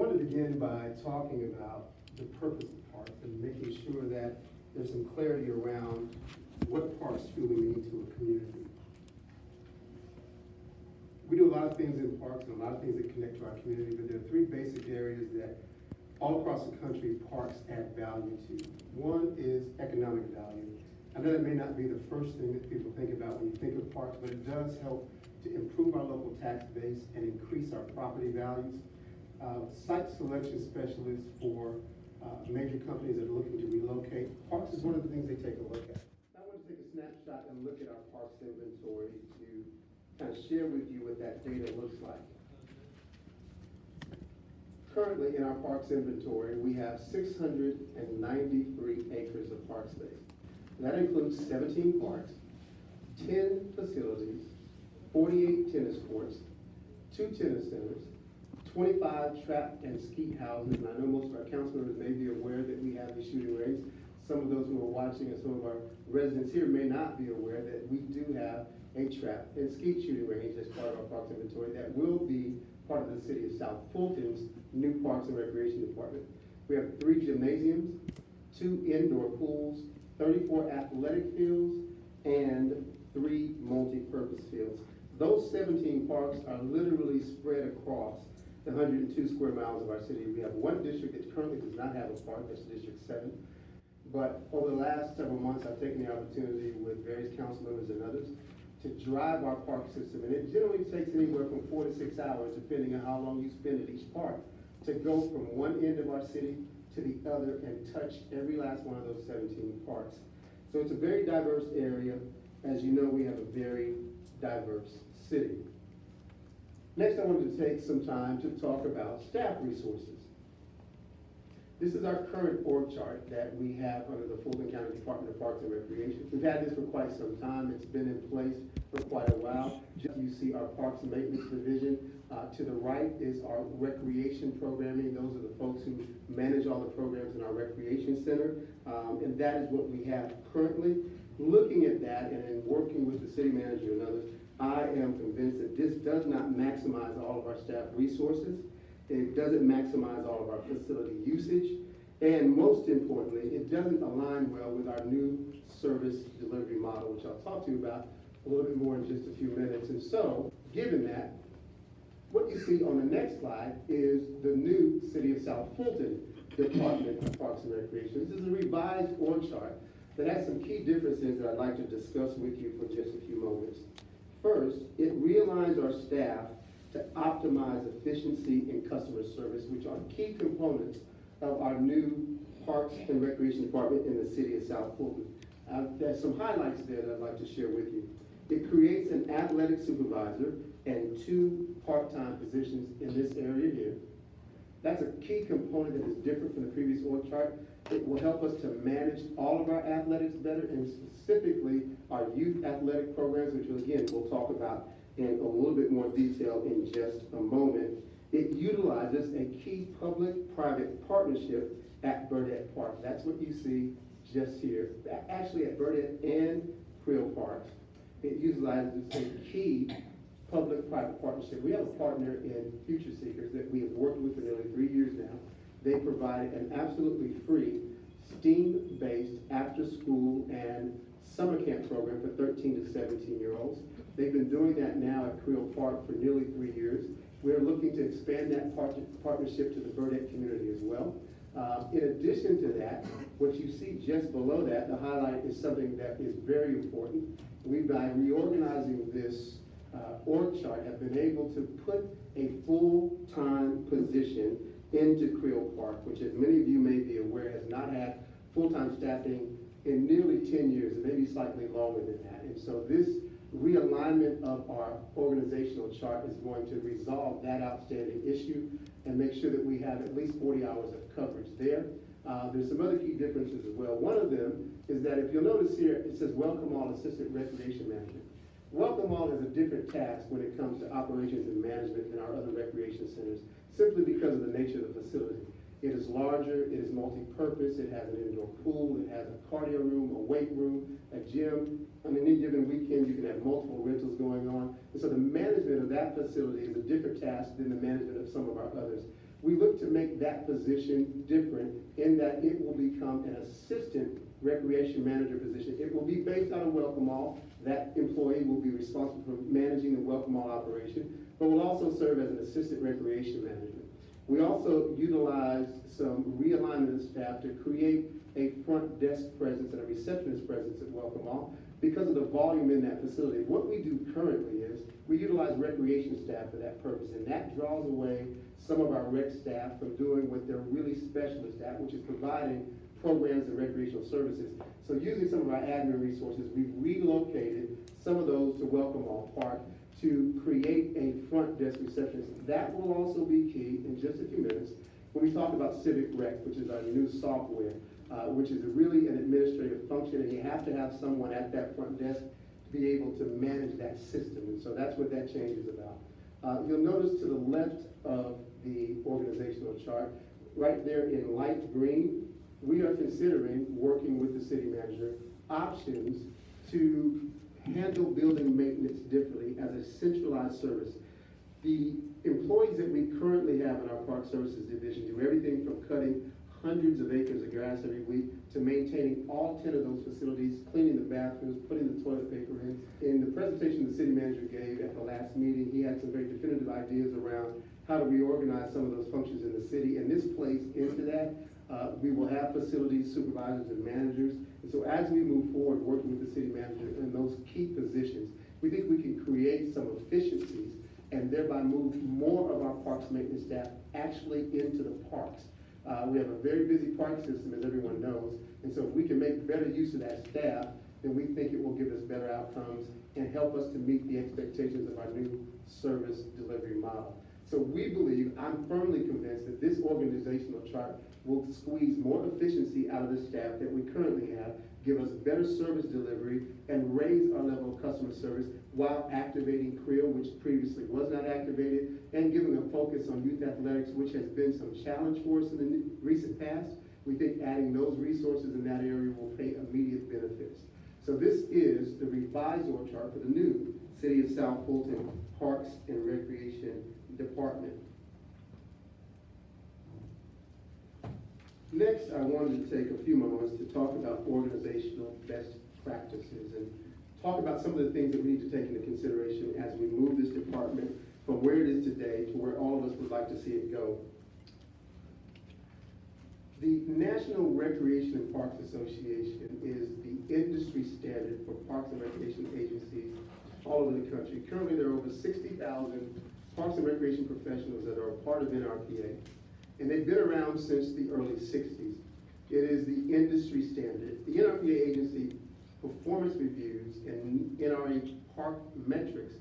I want to begin by talking about the purpose of parks and making sure that there's some clarity around what parks truly mean to a community. We do a lot of things in parks and a lot of things that connect to our community, but there are three basic areas that all across the country parks add value to. One is economic value. I know that may not be the first thing that people think about when you think of parks, but it does help to improve our local tax base and increase our property values. Site selection specialists for major companies that are looking to relocate. Parks is one of the things they take a look at. I want to take a snapshot and look at our parks inventory to kind of share with you what that data looks like. Currently in our parks inventory, we have 693 acres of park space. That includes 17 parks, 10 facilities, 48 tennis courts, 2 tennis centers, 25 trap and skeet houses, and I know most of our council members may be aware that we have the shooting range. Some of those who are watching and some of our residents here may not be aware that we do have a trap and skeet shooting range as part of our parks inventory that will be part of the city of South Fulton's new Parks and Recreation Department. We have 3 gymnasiums, 2 indoor pools, 34 athletic fields, and 3 multi-purpose fields. Those 17 parks are literally spread across the 102 square miles of our city. We have one district that currently does not have a park, that's District 7. But over the last several months, I've taken the opportunity with various council members and others to drive our park system. And it generally takes anywhere from 4 to 6 hours, depending on how long you spend at each park, to go from one end of our city to the other and touch every last one of those 17 parks. So it's a very diverse area. As you know, we have a very diverse city. Next, I wanted to take some time to talk about staff resources. This is our current org chart that we have under the Fulton County Department of Parks and Recreation. We've had this for quite some time. It's been in place for quite a while. You see our Parks and Maintenance Division. To the right is our recreation programming. Those are the folks who manage all the programs in our recreation center. And that is what we have currently. Looking at that and in working with the city manager and others, I am convinced that this does not maximize all of our staff resources. It doesn't maximize all of our facility usage. And most importantly, it doesn't align well with our new service delivery model, which I'll talk to you about a little bit more in just a few minutes. And so, given that, what you see on the next slide is the new City of South Fulton Department of Parks and Recreation. This is a revised org chart that has some key differences that I'd like to discuss with you for just a few moments. First, it realigns our staff to optimize efficiency and customer service, which are key components of our new Parks and Recreation Department in the City of South Fulton. There's some highlights there that I'd like to share with you. It creates an athletic supervisor and 2 part-time positions in this area here. That's a key component that is different from the previous org chart. It will help us to manage all of our athletics better, and specifically our youth athletic programs, which again, we'll talk about in a little bit more detail in just a moment. It utilizes a key public-private partnership at Burdette Park. That's what you see just here. Actually at Burdette and Creel Parks. It utilizes a key public-private partnership. We have a partner in Future Seekers that we have worked with for nearly 3 years now. They provide an absolutely free STEAM-based after-school and summer camp program for 13 to 17-year-olds. They've been doing that now at Creel Park for nearly 3 years. We're looking to expand that partnership to the Burdette community as well. In addition to that, what you see just below that, the highlight is something that is very important. We, by reorganizing this org chart, have been able to put a full-time position into Creel Park, which, as many of you may be aware, has not had full-time staffing in nearly 10 years, and maybe slightly longer than that. And so this realignment of our organizational chart is going to resolve that outstanding issue and make sure that we have at least 40 hours of coverage there. There's some other key differences as well. One of them is that if you'll notice here, it says Welcome All Assistant Recreation Manager. Welcome All is a different task when it comes to operations and management than our other recreation centers, simply because of the nature of the facility. It is larger, it is multi-purpose, it has an indoor pool, it has a cardio room, a weight room, a gym. On any given weekend, you can have multiple rentals going on. And so the management of that facility is a different task than the management of some of our others. We look to make that position different in that it will become an assistant recreation manager position. It will be based out of Welcome Mall. That employee will be responsible for managing the Welcome Mall operation, but will also serve as an assistant recreation manager. We also utilize some realignment of staff to create a front desk presence and a receptionist presence at Welcome Mall because of the volume in that facility. What we do currently is we utilize recreation staff for that purpose, and that draws away some of our rec staff from doing what they're really specialist at, which is providing programs and recreational services. So using some of our admin resources, we've relocated some of those to Welcome Mall Park to create a front desk receptionist. That will also be key in just a few minutes when we talk about Civic Rec, which is our new software, which is really an administrative function, and you have to have someone at that front desk to be able to manage that system. And so that's what that change is about. You'll notice to the left of the organizational chart, right there in light green, we are considering, working with the city manager, options to handle building maintenance differently as a centralized service. The employees that we currently have in our Park Services Division do everything from cutting hundreds of acres of grass every week to maintaining all 10 of those facilities, cleaning the bathrooms, putting the toilet paper in. In the presentation the city manager gave at the last meeting, he had some very definitive ideas around how to reorganize some of those functions in the city, and this plays into that. We will have facilities supervisors and managers. And so as we move forward working with the city manager in those key positions, we think we can create some efficiencies and thereby move more of our parks maintenance staff actually into the parks. We have a very busy park system, as everyone knows, and so if we can make better use of that staff, then we think it will give us better outcomes and help us to meet the expectations of our new service delivery model. So we believe, I'm firmly convinced that this organizational chart will squeeze more efficiency out of the staff that we currently have, give us better service delivery, and raise our level of customer service while activating CREO, which previously was not activated, and giving a focus on youth athletics, which has been some challenge for us in the recent past. We think adding those resources in that area will pay immediate benefits. So this is the revised org chart for the new City of South Fulton Parks and Recreation Department. Next, I wanted to take a few moments to talk about organizational best practices and talk about some of the things that we need to take into consideration as we move this department from where it is today to where all of us would like to see it go. The National Recreation and Parks Association is the industry standard for parks and recreation agencies all over the country. Currently, there are over 60,000 parks and recreation professionals that are a part of NRPA, and they've been around since the early 60s. It is the industry standard. The NRPA agency performance reviews and NRA park metrics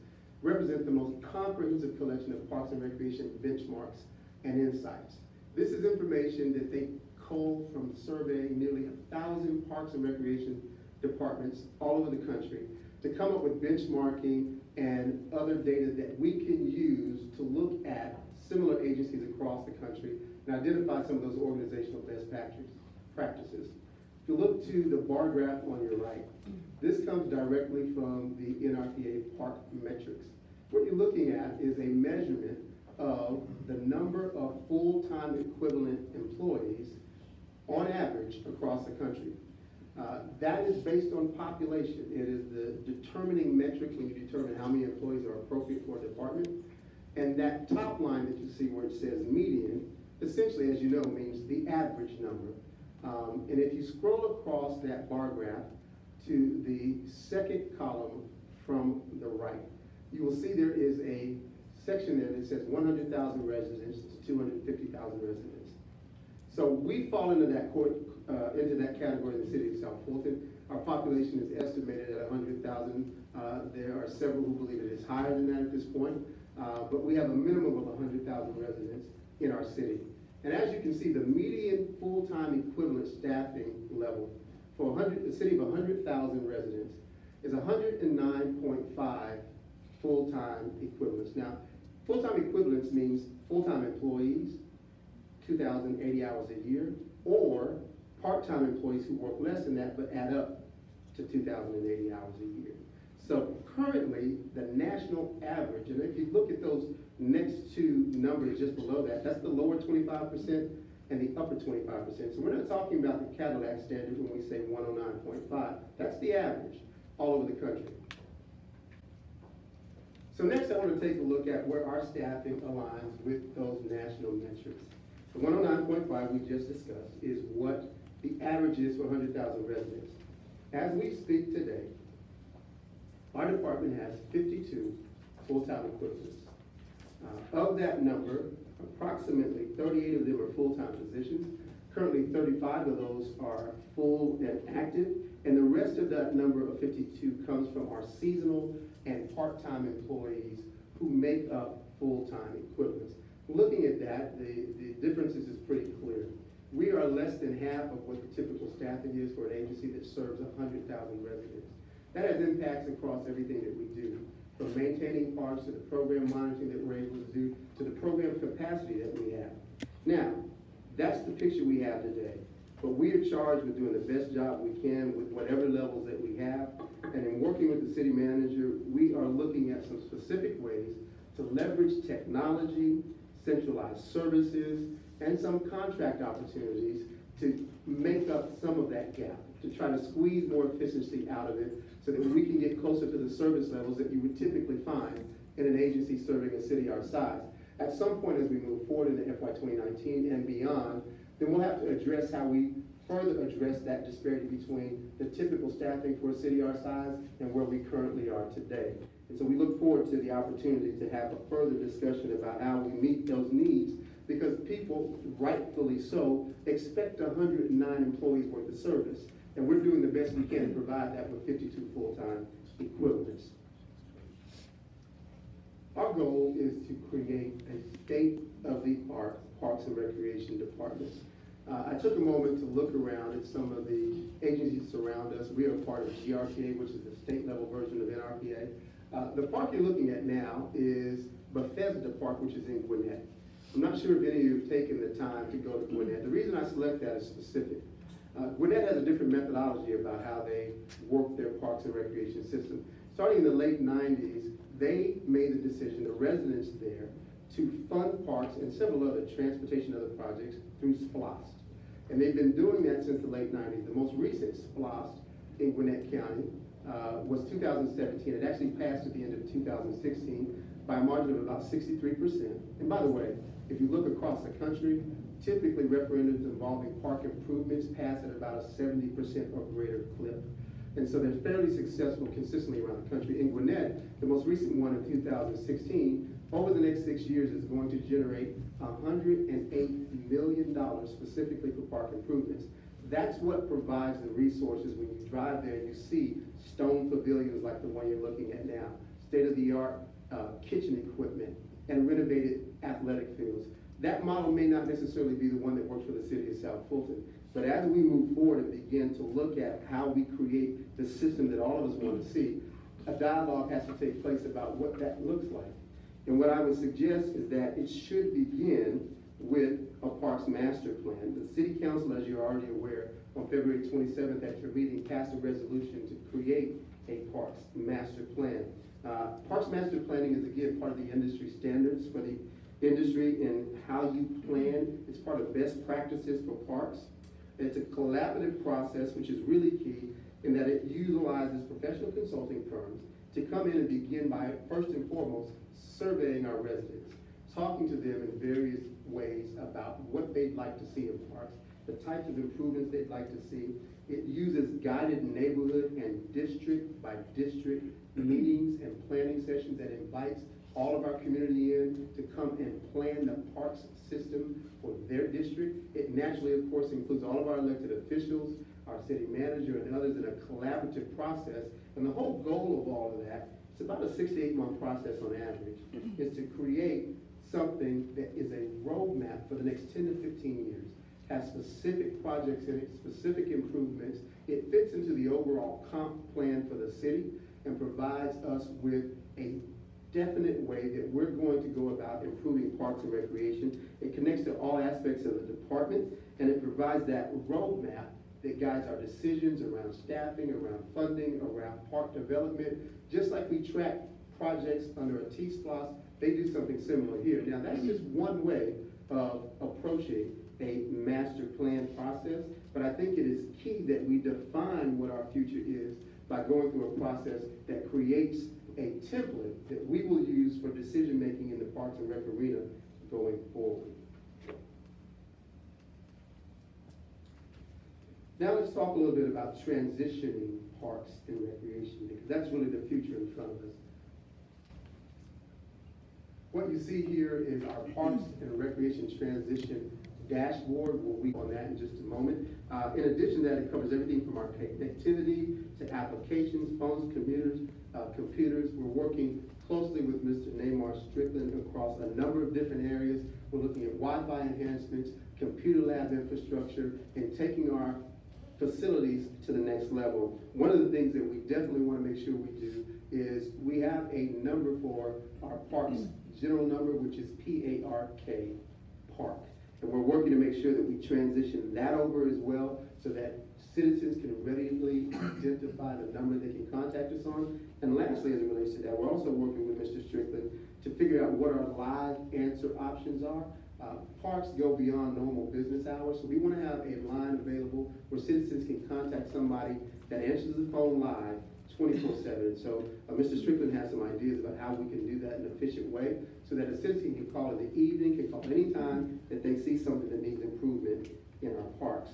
represent the most comprehensive collection of parks and recreation benchmarks and insights. This is information that they culled from surveying nearly 1,000 parks and recreation departments all over the country to come up with benchmarking and other data that we can use to look at similar agencies across the country and identify some of those organizational best practices. If you look to the bar graph on your right, this comes directly from the NRPA park metrics. What you're looking at is a measurement of the number of full-time equivalent employees on average across the country. That is based on population. It is the determining metric when you determine how many employees are appropriate for a department. And that top line that you see where it says median, essentially, as you know, means the average number. And if you scroll across that bar graph to the second column from the right, you will see there is a section there that says 100,000 residents to 250,000 residents. So we fall into that category in the city of South Fulton. Our population is estimated at 100,000. There are several who believe it is higher than that at this point, but we have a minimum of 100,000 residents in our city. And as you can see, the median full-time equivalent staffing level for a city of 100,000 residents is 109.5 full-time equivalents. Now, full-time equivalents means full-time employees, 2,080 hours a year, or part-time employees who work less than that but add up to 2,080 hours a year. So currently, the national average, and if you look at those next two numbers just below that, that's the lower 25% and the upper 25%. So we're not talking about the Cadillac standard when we say 109.5. That's the average all over the country. So next I want to take a look at where our staffing aligns with those national metrics. The 109.5 we just discussed is what the average is for 100,000 residents. As we speak today, our department has 52 full-time equivalents. Of that number, approximately 38 of them are full-time positions. Currently, 35 of those are full and active, and the rest of that number of 52 comes from our seasonal and part-time employees who make up full-time equivalents. Looking at that, the differences is pretty clear. We are less than half of what the typical staffing is for an agency that serves 100,000 residents. That has impacts across everything that we do, from maintaining parks to the program monitoring that we're able to do, to the program capacity that we have. Now, that's the picture we have today. But we are charged with doing the best job we can with whatever levels that we have. And in working with the city manager, we are looking at some specific ways to leverage technology, centralized services, and some contract opportunities to make up some of that gap, to try to squeeze more efficiency out of it so that we can get closer to the service levels that you would typically find in an agency serving a city our size. At some point as we move forward into FY 2019 and beyond, then we'll have to address how we further address that disparity between the typical staffing for a city our size and where we currently are today. And so we look forward to the opportunity to have a further discussion about how we meet those needs, because people, rightfully so, expect 109 employees worth of service. And we're doing the best we can to provide that with 52 full-time equivalents. Our goal is to create a state-of-the-art Parks and Recreation department. I took a moment to look around at some of the agencies around us. We are part of GRPA, which is the state-level version of NRPA. The park you're looking at now is Bethesda Park, which is in Gwinnett. I'm not sure if any of you have taken the time to go to Gwinnett. The reason I select that is specific. Gwinnett has a different methodology about how they work their Parks and Recreation system. Starting in the late 90s, they made the decision, the residents there, to fund parks and several other transportation other projects through SPLOST. And they've been doing that since the late 90s. The most recent SPLOST in Gwinnett County was 2017. It actually passed at the end of 2016 by a margin of about 63%. And by the way, if you look across the country, typically referendums involving park improvements pass at about a 70% or greater clip. And so they're fairly successful consistently around the country. In Gwinnett, the most recent one in 2016, over the next 6 years is going to generate $108 million specifically for park improvements. That's what provides the resources. When you drive there, you see stone pavilions like the one you're looking at now, state-of-the-art kitchen equipment, and renovated athletic fields. That model may not necessarily be the one that works for the city of South Fulton, but as we move forward and begin to look at how we create the system that all of us want to see, a dialogue has to take place about what that looks like. And what I would suggest is that it should begin with a Parks Master Plan. The City Council, as you're already aware, on February 27th at your meeting, passed a resolution to create a Parks Master Plan. Parks Master Planning is, again, part of the industry standards for the industry and how you plan. It's part of best practices for parks. It's a collaborative process, which is really key in that it utilizes professional consulting firms to come in and begin by, first and foremost, surveying our residents, talking to them in various ways about what they'd like to see in parks, the types of improvements they'd like to see. It uses guided neighborhood and district by district meetings and planning sessions that invites all of our community in to come and plan the parks system for their district. It naturally, of course, includes all of our elected officials, our city manager, and others in a collaborative process. And the whole goal of all of that, it's about a 6 to 8 month process on average, is to create something that is a roadmap for the next 10 to 15 years, has specific projects in it, specific improvements. It fits into the overall comp plan for the city and provides us with a definite way that we're going to go about improving parks and recreation. It connects to all aspects of the department, and it provides that roadmap that guides our decisions around staffing, around funding, around park development. Just like we track projects under a T-SPLOS, they do something similar here. Now, that's just one way of approaching a master plan process, but I think it is key that we define what our future is by going through a process that creates a template that we will use for decision-making in the Parks and Rec arena going forward. Now let's talk a little bit about transitioning parks and recreation, because that's really the future in front of us. What you see here is our Parks and Recreation Transition dashboard. We'll weave on that in just a moment. In addition to that, it covers everything from our connectivity to applications, phones, computers. We're working closely with Mr. Neymar Strickland across a number of different areas. We're looking at Wi-Fi enhancements, computer lab infrastructure, and taking our facilities to the next level. One of the things that we definitely want to make sure we do is we have a number for our parks general number, which is PARK, park. And we're working to make sure that we transition that over as well so that citizens can readily identify the number they can contact us on. And lastly, as it relates to that, we're also working with Mr. Strickland to figure out what our live answer options are. Parks go beyond normal business hours, so we want to have a line available where citizens can contact somebody that answers the phone live 24/7. So Mr. Strickland has some ideas about how we can do that in an efficient way so that a citizen can call in the evening, can call anytime that they see something that needs improvement in our parks.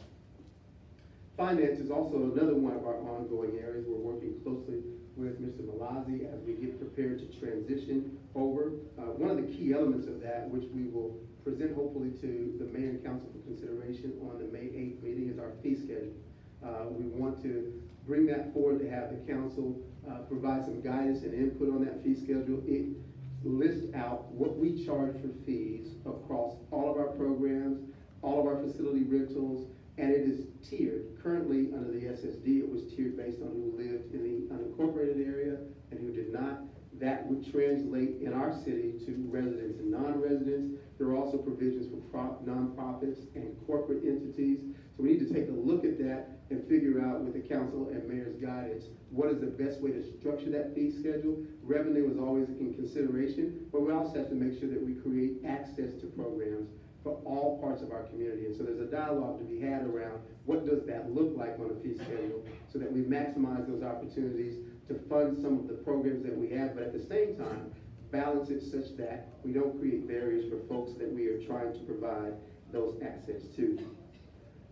Finance is also another one of our ongoing areas. We're working closely with Mr. Malazzi as we get prepared to transition over. One of the key elements of that, which we will present hopefully to the mayor and council for consideration on the May 8th meeting, is our fee schedule. We want to bring that forward to have the council provide some guidance and input on that fee schedule. It lists out what we charge for fees across all of our programs, all of our facility rentals, and it is tiered. Currently, under the SSD, it was tiered based on who lived in the unincorporated area and who did not. That would translate in our city to residents and non-residents. There are also provisions for nonprofits and corporate entities. So we need to take a look at that and figure out with the council and mayor's guidance, what is the best way to structure that fee schedule. Revenue is always in consideration, but we also have to make sure that we create access to programs for all parts of our community. And so there's a dialogue to be had around what does that look like on a fee schedule so that we maximize those opportunities to fund some of the programs that we have, but at the same time, balance it such that we don't create barriers for folks that we are trying to provide those access to.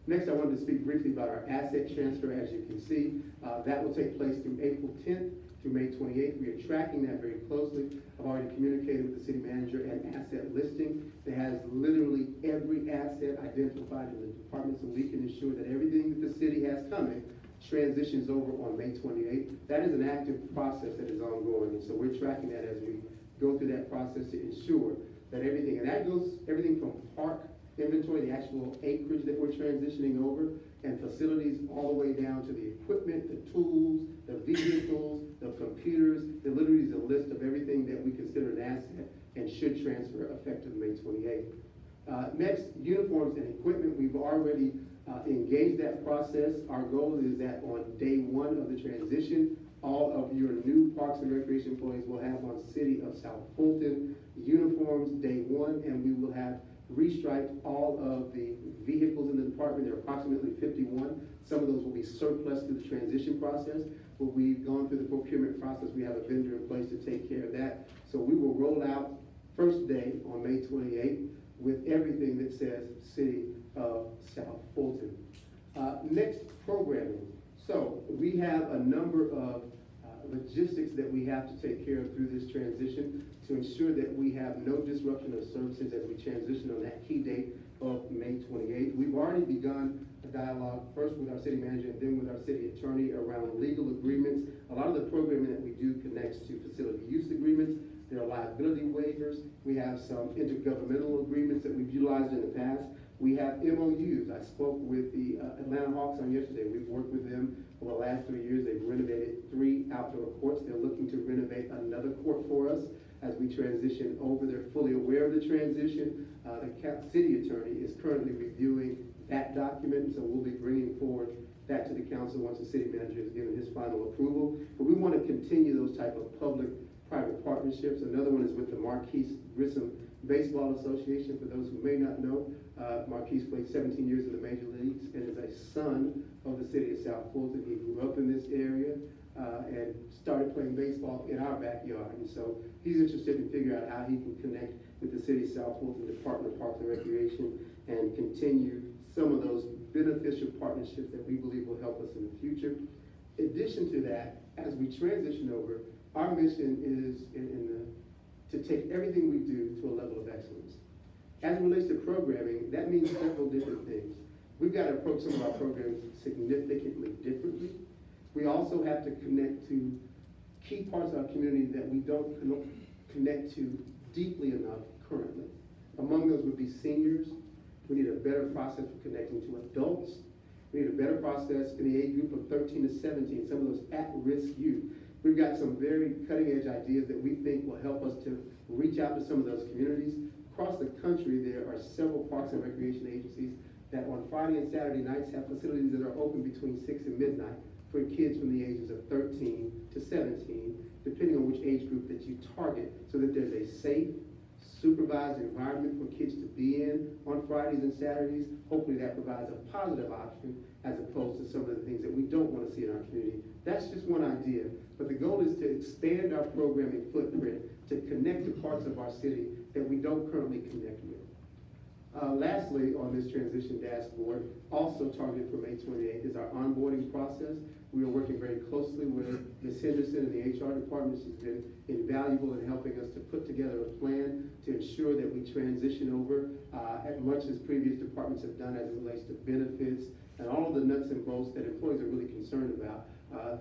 Next, I wanted to speak briefly about our asset transfer. As you can see, that will take place through April 10th through May 28th. We are tracking that very closely. I've already communicated with the city manager and asset listing that has literally every asset identified in the department so we can ensure that everything that the city has coming transitions over on May 28th. That is an active process that is ongoing, and so we're tracking that as we go through that process to ensure that everything, and that goes everything from park inventory, the actual acreage that we're transitioning over, and facilities all the way down to the equipment, the tools, the vehicles, the computers. There literally is a list of everything that we consider an asset and should transfer effective May 28th. Next, uniforms and equipment. We've already engaged that process. Our goal is that on day one of the transition, all of your new Parks and Recreation employees will have on City of South Fulton uniforms day one, and we will have restriped all of the vehicles in the department. There are approximately 51. Some of those will be surplus through the transition process, but we've gone through the procurement process. We have a vendor in place to take care of that. So we will roll out first day on May 28th with everything that says City of South Fulton. Next, programming. So we have a number of logistics that we have to take care of through this transition to ensure that we have no disruption of services as we transition on that key date of May 28th. We've already begun a dialogue, first with our city manager and then with our city attorney around legal agreements. A lot of the programming that we do connects to facility use agreements. There are liability waivers. We have some intergovernmental agreements that we've utilized in the past. We have MOUs. I spoke with the Atlanta Hawks on yesterday. We've worked with them for the last 3 years. They've renovated 3 outdoor courts. They're looking to renovate another court for us. as we transition over. They're fully aware of the transition. The city attorney is currently reviewing that document, so we'll be bringing forward that to the council once the city manager has given his final approval. But we want to continue those type of public-private partnerships. Another one is with the Marquise Grissom Baseball Association. For those who may not know, Marquise played 17 years in the major leagues and is a son of the city of South Fulton. He grew up in this area and started playing baseball in our backyard. And so he's interested in figuring out how he can connect with the city of South Fulton Department of Parks and Recreation and continue some of those beneficial partnerships that we believe will help us in the future. In addition to that, as we transition over, our mission is to take everything we do to a level of excellence. As it relates to programming, that means several different things. We've got to approach some of our programs significantly differently. We also have to connect to key parts of our community that we don't connect to deeply enough currently. Among those would be seniors. We need a better process for connecting to adults. We need a better process in the age group of 13 to 17, some of those at-risk youth. We've got some very cutting-edge ideas that we think will help us to reach out to some of those communities. Across the country, there are several parks and recreation agencies that on Friday and Saturday nights have facilities that are open between 6 and midnight for kids from the ages of 13 to 17, depending on which age group that you target, so that there's a safe, supervised environment for kids to be in on Fridays and Saturdays. Hopefully that provides a positive option as opposed to some of the things that we don't want to see in our community. That's just one idea, but the goal is to expand our programming footprint to connect to parts of our city that we don't currently connect with. Lastly, on this transition dashboard, also targeted for May 28th, is our onboarding process. We are working very closely with Ms. Henderson and the HR department. She's been invaluable in helping us to put together a plan to ensure that we transition over as much as previous departments have done as it relates to benefits and all of the nuts and bolts that employees are really concerned about.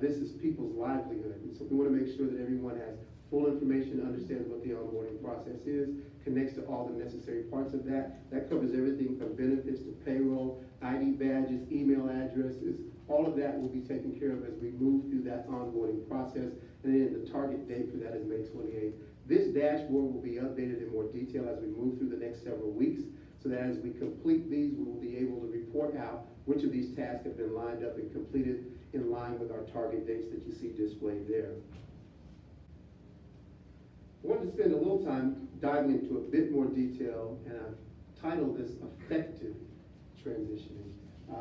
This is people's livelihood, and so we want to make sure that everyone has full information, understands what the onboarding process is, connects to all the necessary parts of that. That covers everything from benefits to payroll, ID badges, email addresses. All of that will be taken care of as we move through that onboarding process. And then the target date for that is May 28th. This dashboard will be updated in more detail as we move through the next several weeks, so that as we complete these, we will be able to report out which of these tasks have been lined up and completed in line with our target dates that you see displayed there. I wanted to spend a little time diving into a bit more detail, and I've titled this Effective Transitioning.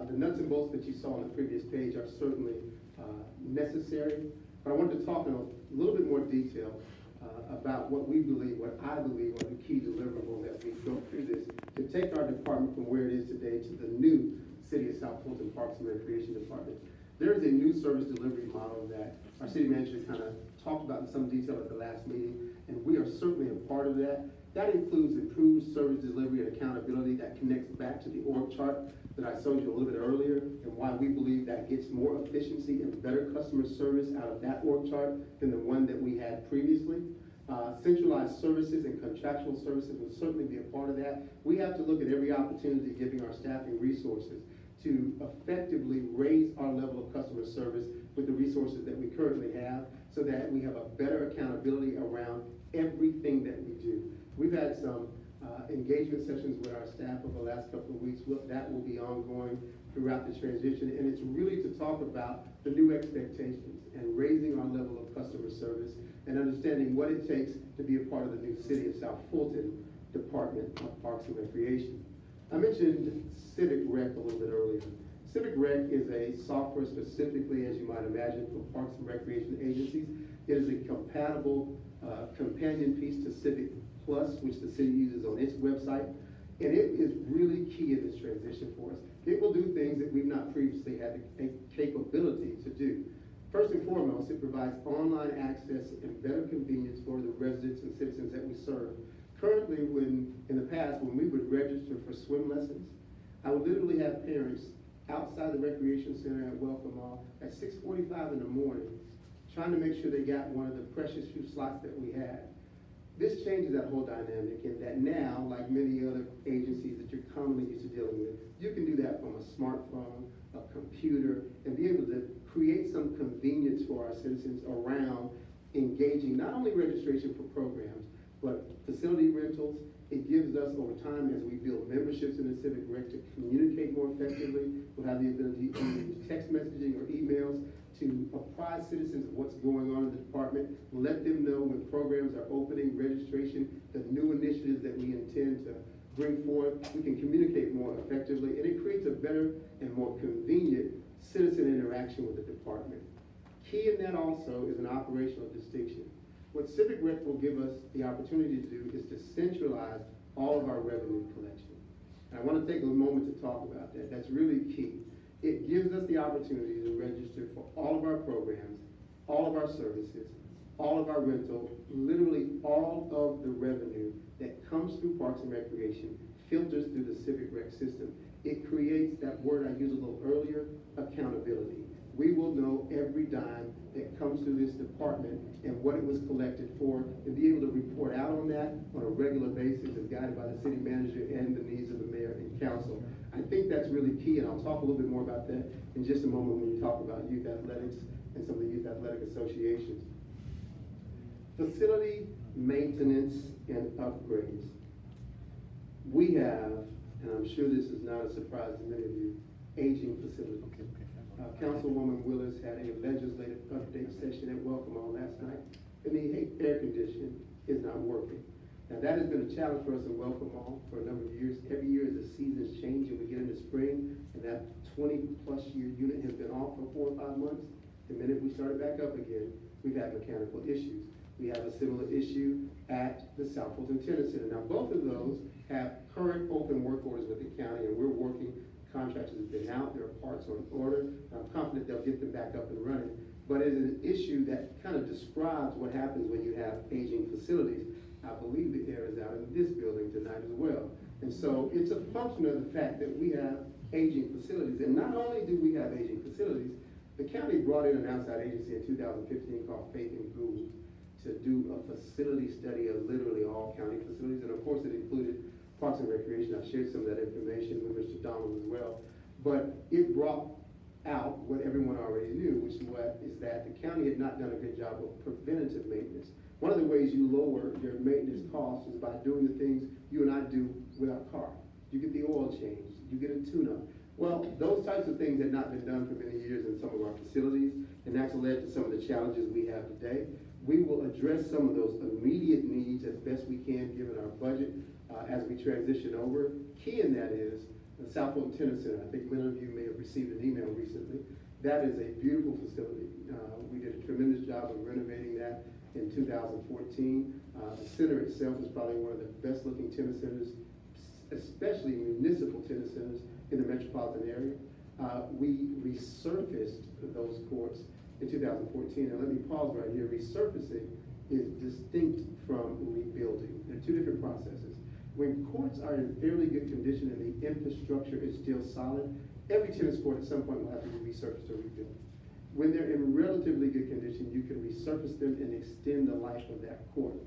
The nuts and bolts that you saw on the previous page are certainly necessary, but I wanted to talk in a little bit more detail about what I believe are the key deliverables as we go through this to take our department from where it is today to the new City of South Fulton Parks and Recreation Department. There is a new service delivery model that our city manager kind of talked about in some detail at the last meeting, and we are certainly a part of that. That includes improved service delivery and accountability that connects back to the org chart that I showed you a little bit earlier, and why we believe that gets more efficiency and better customer service out of that org chart than the one that we had previously. Centralized services and contractual services will certainly be a part of that. We have to look at every opportunity, giving our staffing resources to effectively raise our level of customer service with the resources that we currently have, so that we have a better accountability around everything that we do. We've had some engagement sessions with our staff over the last couple of weeks. That will be ongoing throughout the transition, and it's really to talk about the new expectations and raising our level of customer service and understanding what it takes to be a part of the new City of South Fulton Department of Parks and Recreation. I mentioned Civic Rec a little bit earlier. Civic Rec is a software specifically, as you might imagine, for parks and recreation agencies. It is a compatible companion piece to Civic Plus, which the city uses on its website, and it is really key in this transition for us. It will do things that we've not previously had a capability to do. First and foremost, it provides online access and better convenience for the residents and citizens that we serve. Currently, in the past, when we would register for swim lessons, I would literally have parents outside the recreation center at Welcome Hall at 6:45 in the morning, trying to make sure they got one of the precious few slots that we had. This changes that whole dynamic in that now, like many other agencies that you're commonly used to dealing with, you can do that from a smartphone, a computer, and be able to create some convenience for our citizens around engaging not only registration for programs, but facility rentals. It gives us over time, as we build memberships in the Civic Rec, to communicate more effectively. We'll have the ability to use text messaging or emails to apprise citizens of what's going on in the department, let them know when programs are opening, registration, the new initiatives that we intend to bring forth. We can communicate more effectively, and it creates a better and more convenient citizen interaction with the department. Key in that also is an operational distinction. What Civic Rec will give us the opportunity to do is to centralize all of our revenue collection. And I want to take a moment to talk about that. That's really key. It gives us the opportunity to register for all of our programs, all of our services, all of our rental, literally all of the revenue that comes through Parks and Recreation filters through the Civic Rec system. It creates that word I used a little earlier, accountability. We will know every dime that comes through this department and what it was collected for, and be able to report out on that on a regular basis as guided by the city manager and the needs of the mayor and council. I think that's really key, and I'll talk a little bit more about that in just a moment when we talk about youth athletics and some of the youth athletic associations. Facility maintenance and upgrades. We have, and I'm sure this is not a surprise to many of you, aging facilities. Councilwoman Willis had a legislative update session at Welcome All last night, and the air conditioning is not working. Now that has been a challenge for us in Welcome All for a number of years. Every year as the seasons change and we get into spring, and that 20-plus year unit has been off for 4 or 5 months, the minute we start it back up again, we've had mechanical issues. We have a similar issue at the South Fulton Tennis Center. Now both of those have current open work orders with the county, and we're working. Contractors have been out, there are parts on order. I'm confident they'll get them back up and running. But it's an issue that kind of describes what happens when you have aging facilities. I believe the air is out in this building tonight as well. And so it's a function of the fact that we have aging facilities. And not only do we have aging facilities, the county brought in an outside agency in 2015 called Faith and Gould to do a facility study of literally all county facilities. And of course it included Parks and Recreation. I shared some of that information with Mr. Donald as well. But it brought out what everyone already knew, which is that the county had not done a good job of preventative maintenance. One of the ways you lower your maintenance costs is by doing the things you and I do with our car. You get the oil changed, you get a tune-up. Well, those types of things had not been done for many years in some of our facilities, and that's led to some of the challenges we have today. We will address some of those immediate needs as best we can given our budget as we transition over. Key in that is the South Fulton Tennis Center. I think many of you may have received an email recently. That is a beautiful facility. We did a tremendous job of renovating that in 2014. The center itself is probably one of the best looking tennis centers, especially municipal tennis centers in the metropolitan area. We resurfaced those courts in 2014, and let me pause right here. Resurfacing is distinct from rebuilding. They're two different processes. When courts are in fairly good condition and the infrastructure is still solid, every tennis court at some point will have to be resurfaced or rebuilt. When they're in relatively good condition, you can resurface them and extend the life of that court.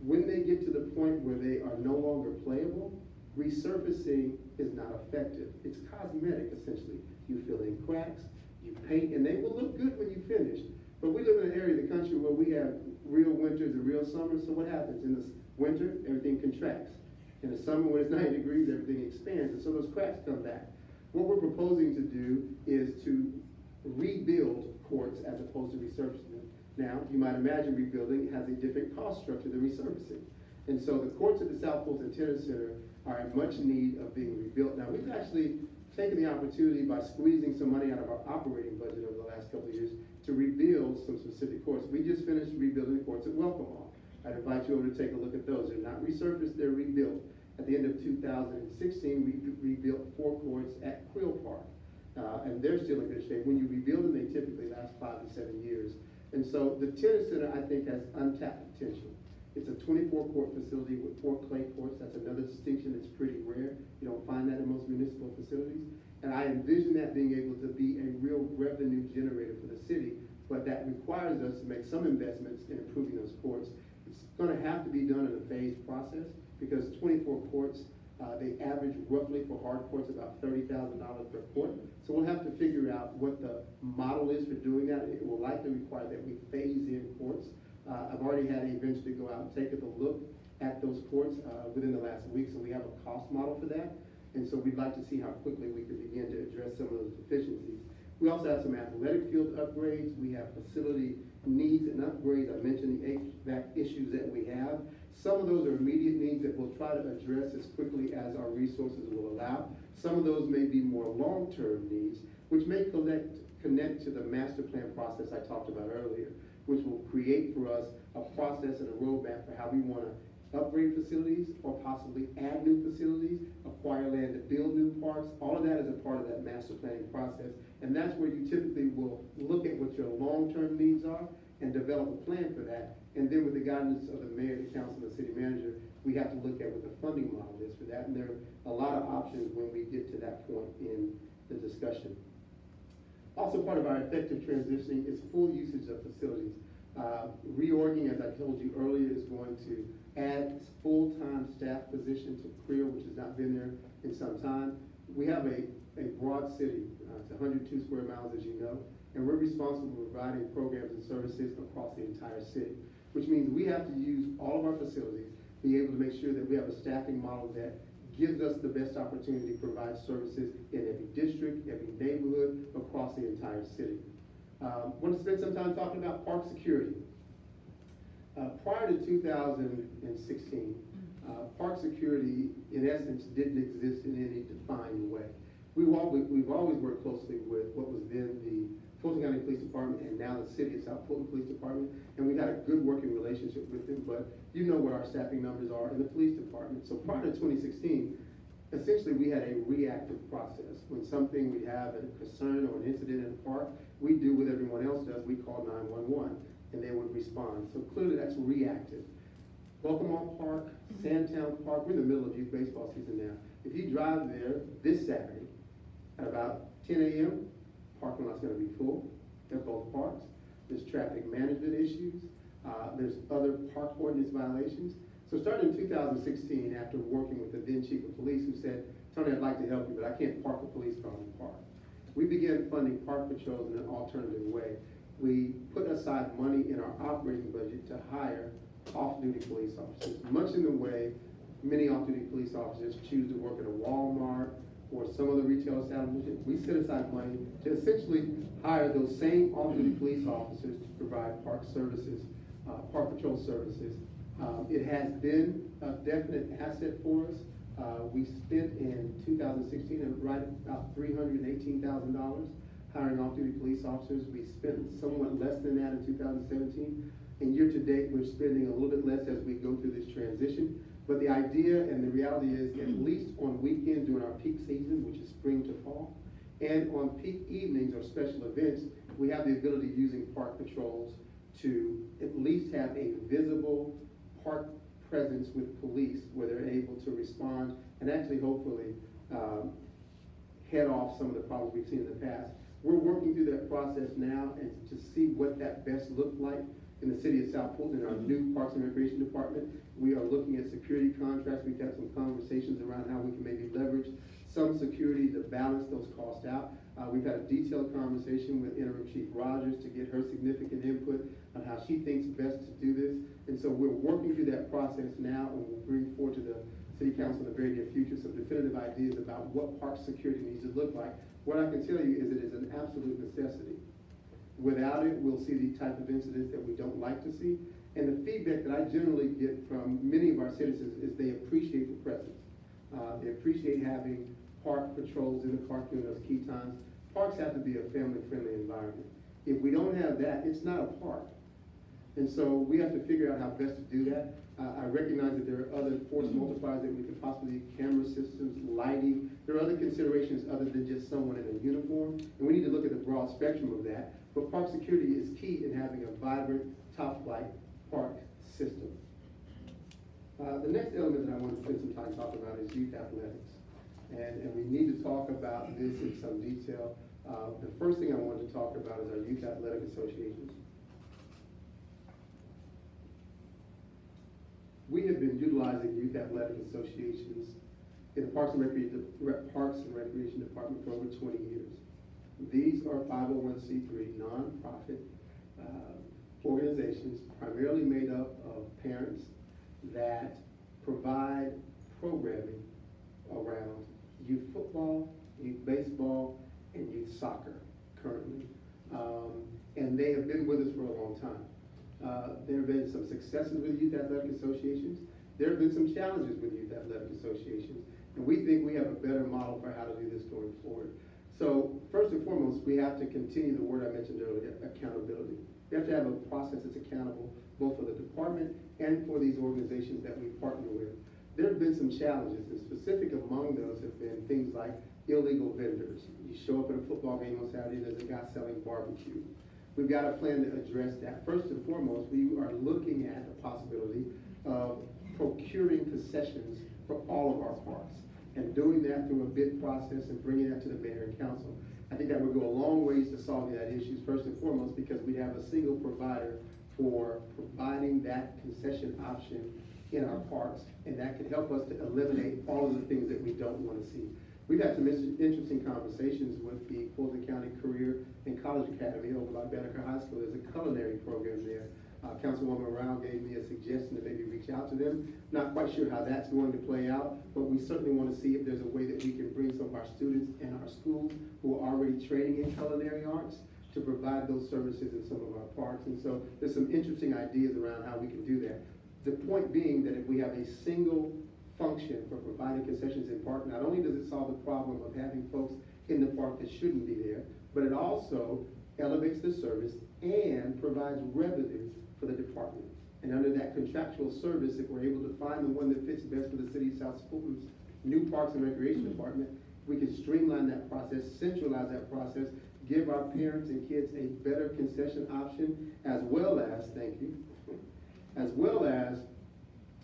When they get to the point where they are no longer playable, resurfacing is not effective. It's cosmetic, essentially. You fill in cracks, you paint, and they will look good when you finish. But we live in an area of the country where we have real winters and real summers, so what happens? In the winter, everything contracts. In the summer, when it's 90 degrees, everything expands, and so those cracks come back. What we're proposing to do is to rebuild courts as opposed to resurfacing them. Now, you might imagine rebuilding has a different cost structure than resurfacing. And so the courts at the South Fulton Tennis Center are in much need of being rebuilt. Now, we've actually taken the opportunity by squeezing some money out of our operating budget over the last couple of years to rebuild some specific courts. We just finished rebuilding the courts at Welcome Hall. I'd invite you over to take a look at those. They're not resurfaced, they're rebuilt. At the end of 2016, we rebuilt 4 courts at Quill Park. And they're still in good shape. When you rebuild them, they typically last 5 to 7 years. And so the tennis center, I think, has untapped potential. It's a 24-court facility with 4 clay courts. That's another distinction that's pretty rare. You don't find that in most municipal facilities. And I envision that being able to be a real revenue generator for the city, but that requires us to make some investments in improving those courts. It's going to have to be done in a phased process because 24 courts, they average roughly for hard courts about $30,000 per court. So we'll have to figure out what the model is for doing that. It will likely require that we phase in courts I've already had a venture to go out and take a look at those courts within the last week, so we have a cost model for that. And so we'd like to see how quickly we can begin to address some of those deficiencies. We also have some athletic field upgrades. We have facility needs and upgrades. I mentioned the HVAC issues that we have. Some of those are immediate needs that we'll try to address as quickly as our resources will allow. Some of those may be more long-term needs, which may connect to the master plan process I talked about earlier, which will create for us a process and a roadmap for how we want to upgrade facilities or possibly add new facilities, acquire land to build new parks. All of that is a part of that master planning process. And that's where you typically will look at what your long-term needs are and develop a plan for that. And then with the guidance of the mayor, the council, and the city manager, we have to look at what the funding model is for that. And there are a lot of options when we get to that point in the discussion. Also part of our effective transitioning is full usage of facilities. Reorging, as I told you earlier, is going to add full-time staff position to CREA, which has not been there in some time. We have a broad city, it's 102 square miles, as you know, and we're responsible for providing programs and services across the entire city, which means we have to use all of our facilities, be able to make sure that we have a staffing model that gives us the best opportunity to provide services in every district, every neighborhood, across the entire city. Want to spend some time talking about park security. Prior to 2016, park security, in essence, didn't exist in any defined way. We've always worked closely with what was then the Fulton County Police Department and now the City of South Fulton Police Department, and we've had a good working relationship with them, but you know what our staffing numbers are in the police department. So prior to 2016, essentially we had a reactive process. When something, we have a concern or an incident in the park, we do what everyone else does, we call 911, and they would respond. So clearly that's reactive. Welcome Park, Sandtown Park, we're in the middle of youth baseball season now. If you drive there this Saturday at about 10 a.m., parking lot's gonna be full at both parks. There's traffic management issues. There's other park ordinance violations. So starting in 2016, after working with the then chief of police who said, Tony, I'd like to help you, but I can't park a police car in the park. We began funding park patrols in an alternative way. We put aside money in our operating budget to hire off-duty police officers, much in the way many off-duty police officers choose to work at a Walmart or some other retail establishment. We set aside money to essentially hire those same off-duty police officers to provide park services, park patrol services. It has been a definite asset for us. We spent in 2016 right about $318,000 hiring off-duty police officers. We spent somewhat less than that in 2017. And year to date, we're spending a little bit less as we go through this transition. But the idea and the reality is, at least on weekends during our peak season, which is spring to fall, and on peak evenings or special events, we have the ability using park patrols to at least have a visible park presence with police where they're able to respond and actually hopefully head off some of the problems we've seen in the past. We're working through that process now and to see what that best looked like in the city of South Fulton, in our new Parks and Recreation Department. We are looking at security contracts. We've had some conversations around how we can maybe leverage some security to balance those costs out. We've had a detailed conversation with Interim Chief Rogers to get her significant input on how she thinks best to do this. And so we're working through that process now, and we'll bring forward to the City Council in the very near future some definitive ideas about what park security needs to look like. What I can tell you is it is an absolute necessity. Without it, we'll see the type of incidents that we don't like to see. And the feedback that I generally get from many of our citizens is they appreciate the presence. They appreciate having park patrols in the park during those key times. Parks have to be a family-friendly environment. If we don't have that, it's not a park. And so we have to figure out how best to do that. I recognize that there are other force multipliers that we could possibly, camera systems, lighting. There are other considerations other than just someone in a uniform. And we need to look at the broad spectrum of that. But park security is key in having a vibrant, top-flight park system. The next element that I want to spend some time talking about is youth athletics. And we need to talk about this in some detail. The first thing I want to talk about is our youth athletic associations. We have been utilizing youth athletic associations in the Parks and Recreation Department for over 20 years. These are 501c3 nonprofit organizations primarily made up of parents that provide programming around youth football, youth baseball, and youth soccer currently. And they have been with us for a long time. There have been some successes with youth athletic associations. There have been some challenges with youth athletic associations. And we think we have a better model for how to do this going forward. So first and foremost, we have to continue the word I mentioned earlier, accountability. We have to have a process that's accountable both for the department and for these organizations that we partner with. There have been some challenges, and specific among those have been things like illegal vendors. You show up at a football game on Saturday, there's a guy selling barbecue. We've got a plan to address that. First and foremost, we are looking at the possibility of procuring concessions for all of our parks, and doing that through a bid process and bringing that to the mayor and council. I think that would go a long ways to solving that issue, first and foremost, because we have a single provider for providing that concession option in our parks, and that could help us to eliminate all of the things that we don't want to see. We've had some interesting conversations with the Fulton County Career and College Academy over by Banneker High School. There's a culinary program there. Councilwoman Rao gave me a suggestion to maybe reach out to them. Not quite sure how that's going to play out, but we certainly want to see if there's a way that we can bring some of our students in our schools who are already training in culinary arts to provide those services in some of our parks. And so there's some interesting ideas around how we can do that. The point being that if we have a single function for providing concessions in park, not only does it solve the problem of having folks in the park that shouldn't be there, but it also elevates the service and provides revenue for the department. And under that contractual service, if we're able to find the one that fits best for the city of South Fulton's new Parks and Recreation Department, we can streamline that process, centralize that process, give our parents and kids a better concession option, as well as, thank you, as well as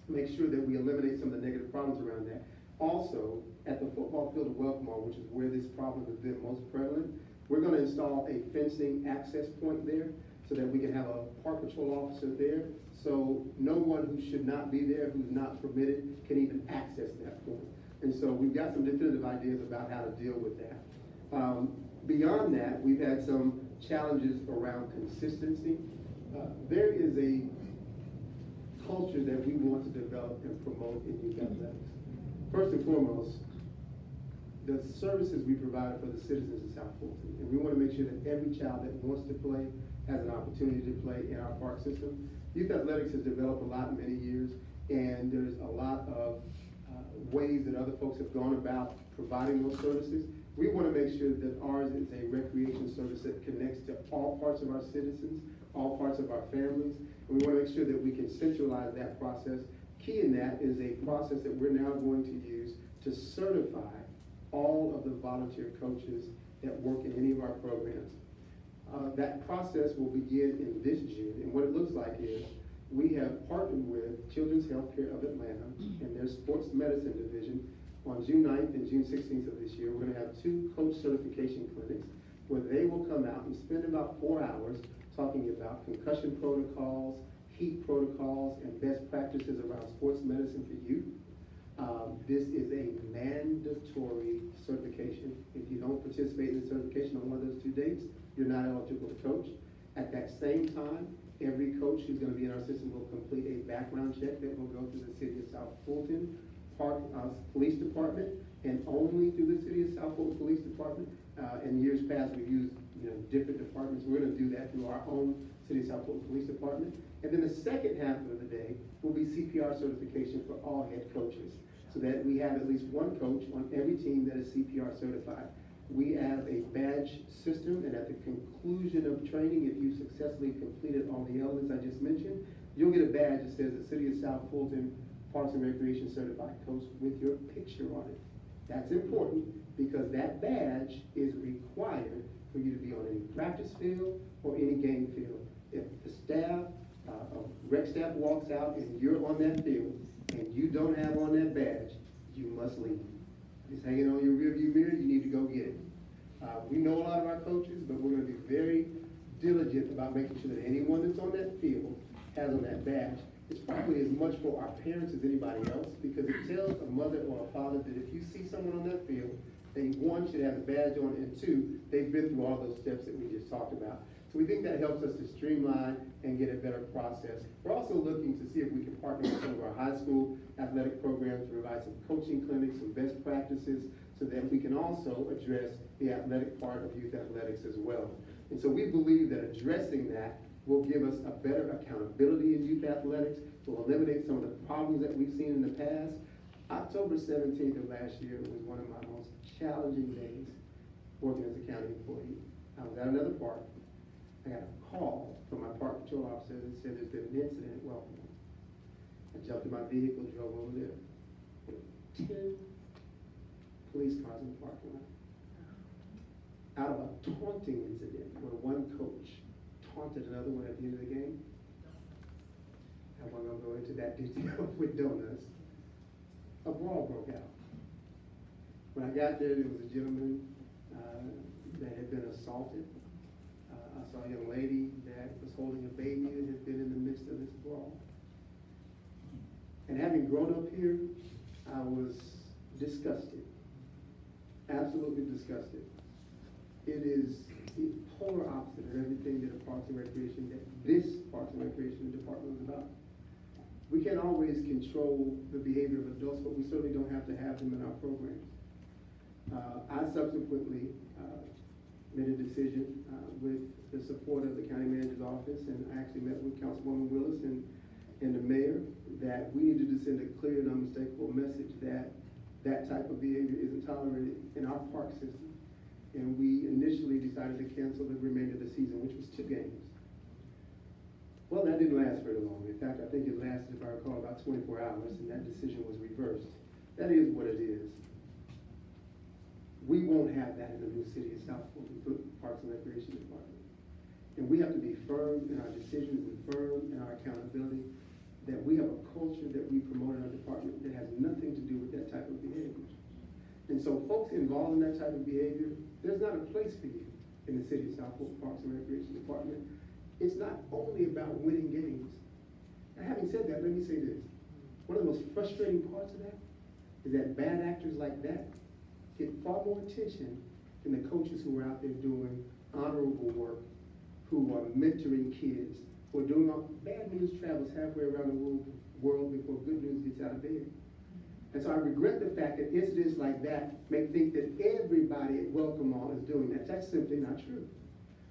make sure that we eliminate some of the negative problems around that. Also, at the football field of Welcomar, which is where this problem has been most prevalent, we're going to install a fencing access point there so that we can have a park patrol officer there, so no one who should not be there, who's not permitted, can even access that point. And so we've got some definitive ideas about how to deal with that. Beyond that, we've had some challenges around consistency. There is a culture that we want to develop and promote in youth athletics. First and foremost, the services we provide for the citizens of South Fulton, and we want to make sure that every child that wants to play has an opportunity to play in our park system. Youth athletics has developed a lot in many years, and there's a lot of ways that other folks have gone about providing those services. We want to make sure that ours is a recreation service that connects to all parts of our citizens, all parts of our families, and we want to make sure that we can centralize that process. Key in that is a process that we're now going to use to certify all of the volunteer coaches that work in any of our programs. That process will begin in this June, and what it looks like is we have partnered with Children's Healthcare of Atlanta and their sports medicine division. On June 9th and June 16th of this year, we're going to have 2 coach certification clinics where they will come out and spend about 4 hours talking about concussion protocols, heat protocols, and best practices around sports medicine for youth. This is a mandatory certification. If you don't participate in the certification on one of those 2 dates, you're not eligible to coach. At that same time, every coach who's going to be in our system will complete a background check that will go through the City of South Fulton Police Department, and only through the City of South Fulton Police Department. In years past, we've used different departments. We're going to do that through our own City of South Fulton Police Department. And then the second half of the day will be CPR certification for all head coaches, so that we have at least one coach on every team that is CPR certified. We have a badge system, and at the conclusion of training, if you successfully completed all the elements I just mentioned, you'll get a badge that says the City of South Fulton Parks and Recreation Certified Coach with your picture on it. That's important because that badge is required for you to be on any practice field or any game field. If the staff, rec staff walks out and you're on that field and you don't have on that badge, you must leave. It's hanging on your rearview mirror, you need to go get it. We know a lot of our coaches, but we're going to be very diligent about making sure that anyone that's on that field has on that badge. It's probably as much for our parents as anybody else, because it tells a mother or a father that if you see someone on that field, they, 1, should have a badge on, and 2, they've been through all those steps that we just talked about. So we think that helps us to streamline and get a better process. We're also looking to see if we can partner with some of our high school athletic programs to provide some coaching clinics, some best practices, so that we can also address the athletic part of youth athletics as well. And so we believe that addressing that will give us a better accountability in youth athletics, will eliminate some of the problems that we've seen in the past. October 17th of last year was one of my most challenging days working as a county employee. I was at another park. I got a call from my park patrol officer that said there's been an incident at Welcome. I jumped in my vehicle, drove over there. 10 police cars in the parking lot. Out of a taunting incident where one coach taunted another one at the end of the game. I wasn't going to go into that detail with donuts. A brawl broke out. When I got there, there was a gentleman that had been assaulted. I saw a young lady that was holding a baby that had been in the midst of this brawl. And having grown up here, I was disgusted, absolutely disgusted. It is the polar opposite of everything that this Parks and Recreation Department is about. We can't always control the behavior of adults, but we certainly don't have to have them in our programs. I subsequently made a decision with the support of the county manager's office, and I actually met with Councilwoman Willis and the mayor, that we needed to send a clear and unmistakable message that that type of behavior isn't tolerated in our park system. And we initially decided to cancel the remainder of the season, which was 2 games. Well, that didn't last very long. In fact, I think it lasted, if I recall, about 24 hours, and that decision was reversed. That is what it is. We won't have that in the new city of South Fulton Parks and Recreation Department. And we have to be firm in our decisions and firm in our accountability, that we have a culture that we promote in our department that has nothing to do with that type of behavior. And so folks involved in that type of behavior, there's not a place for you in the city of South Fulton Parks and Recreation Department. It's not only about winning games. Now, having said that, let me say this. One of the most frustrating parts of that is that bad actors like that get far more attention than the coaches who are out there doing honorable work, who are mentoring kids, who are doing all bad news travels halfway around the world before good news gets out of bed. And so I regret the fact that incidents like that make think that everybody at Welcome All is doing that. That's simply not true.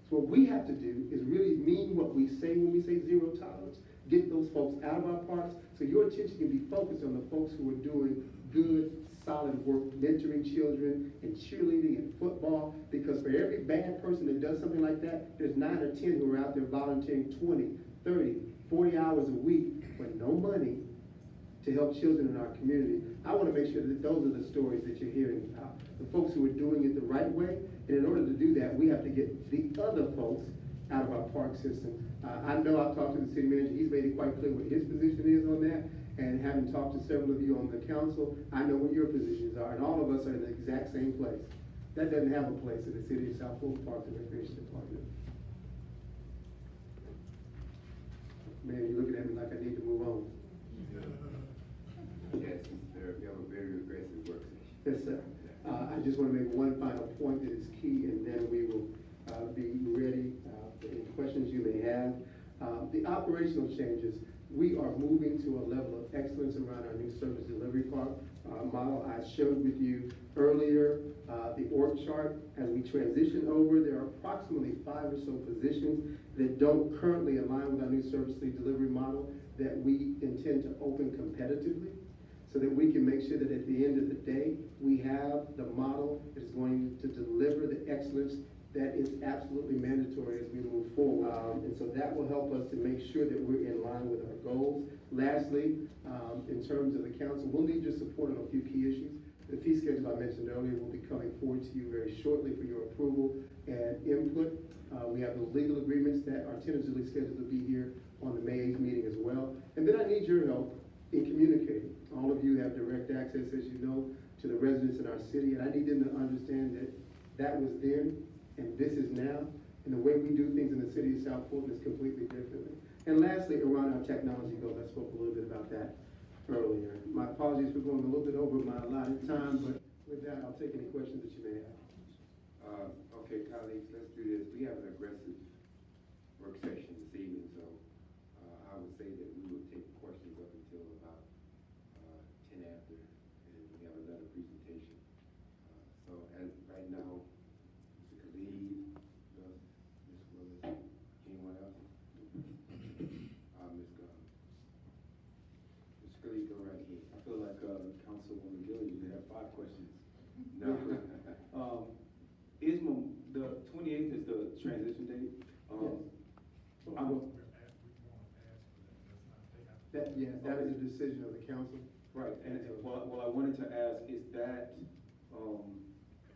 So what we have to do is really mean what we say when we say zero tolerance. Get those folks out of our parks so your attention can be focused on the folks who are doing good, solid work, mentoring children and cheerleading and football. Because for every bad person that does something like that, there's 9 or 10 who are out there volunteering 20, 30, 40 hours a week with no money to help children in our community. I want to make sure that those are the stories that you're hearing about. The folks who are doing it the right way. And in order to do that, we have to get the other folks out of our park system. I know I've talked to the city manager. He's made it quite clear what his position is on that. And having talked to several of you on the council, I know what your positions are. And all of us are in the exact same place. That doesn't have a place in the city of South Fulton Parks and Recreation Department. Man, you're looking at me like I need to move on. Yes, sir. We have a very aggressive work session. Yes, sir. I just want to make one final point that is key, and then we will be ready for any questions you may have. The operational changes, we are moving to a level of excellence around our new service delivery model. I showed with you earlier the org chart. As we transition over, there are approximately 5 or so positions that don't currently align with our new service delivery model that we intend to open competitively, so that we can make sure that at the end of the day, we have the model that is going to deliver the excellence that is absolutely mandatory as we move forward. And so that will help us to make sure that we're in line with our goals. Lastly, in terms of the council, we'll need your support on a few key issues. The fee schedule I mentioned earlier will be coming forward to you very shortly for your approval and input. We have the legal agreements that are tentatively scheduled to be here on the May 8th meeting as well. And then I need your help in communicating. All of you have direct access, as you know, to the residents in our city, and I need them to understand that that was then and this is now, and the way we do things in the city of South Fulton is completely differently. And lastly, around our technology goals, I spoke a little bit about that earlier. My apologies for going a little bit over my allotted time, but with that, I'll take any questions that you may have. Okay, colleagues, let's do this. We have an aggressive questions. No. The 28th is the transition date? That is a decision of the council. Right, and I wanted to ask, is that,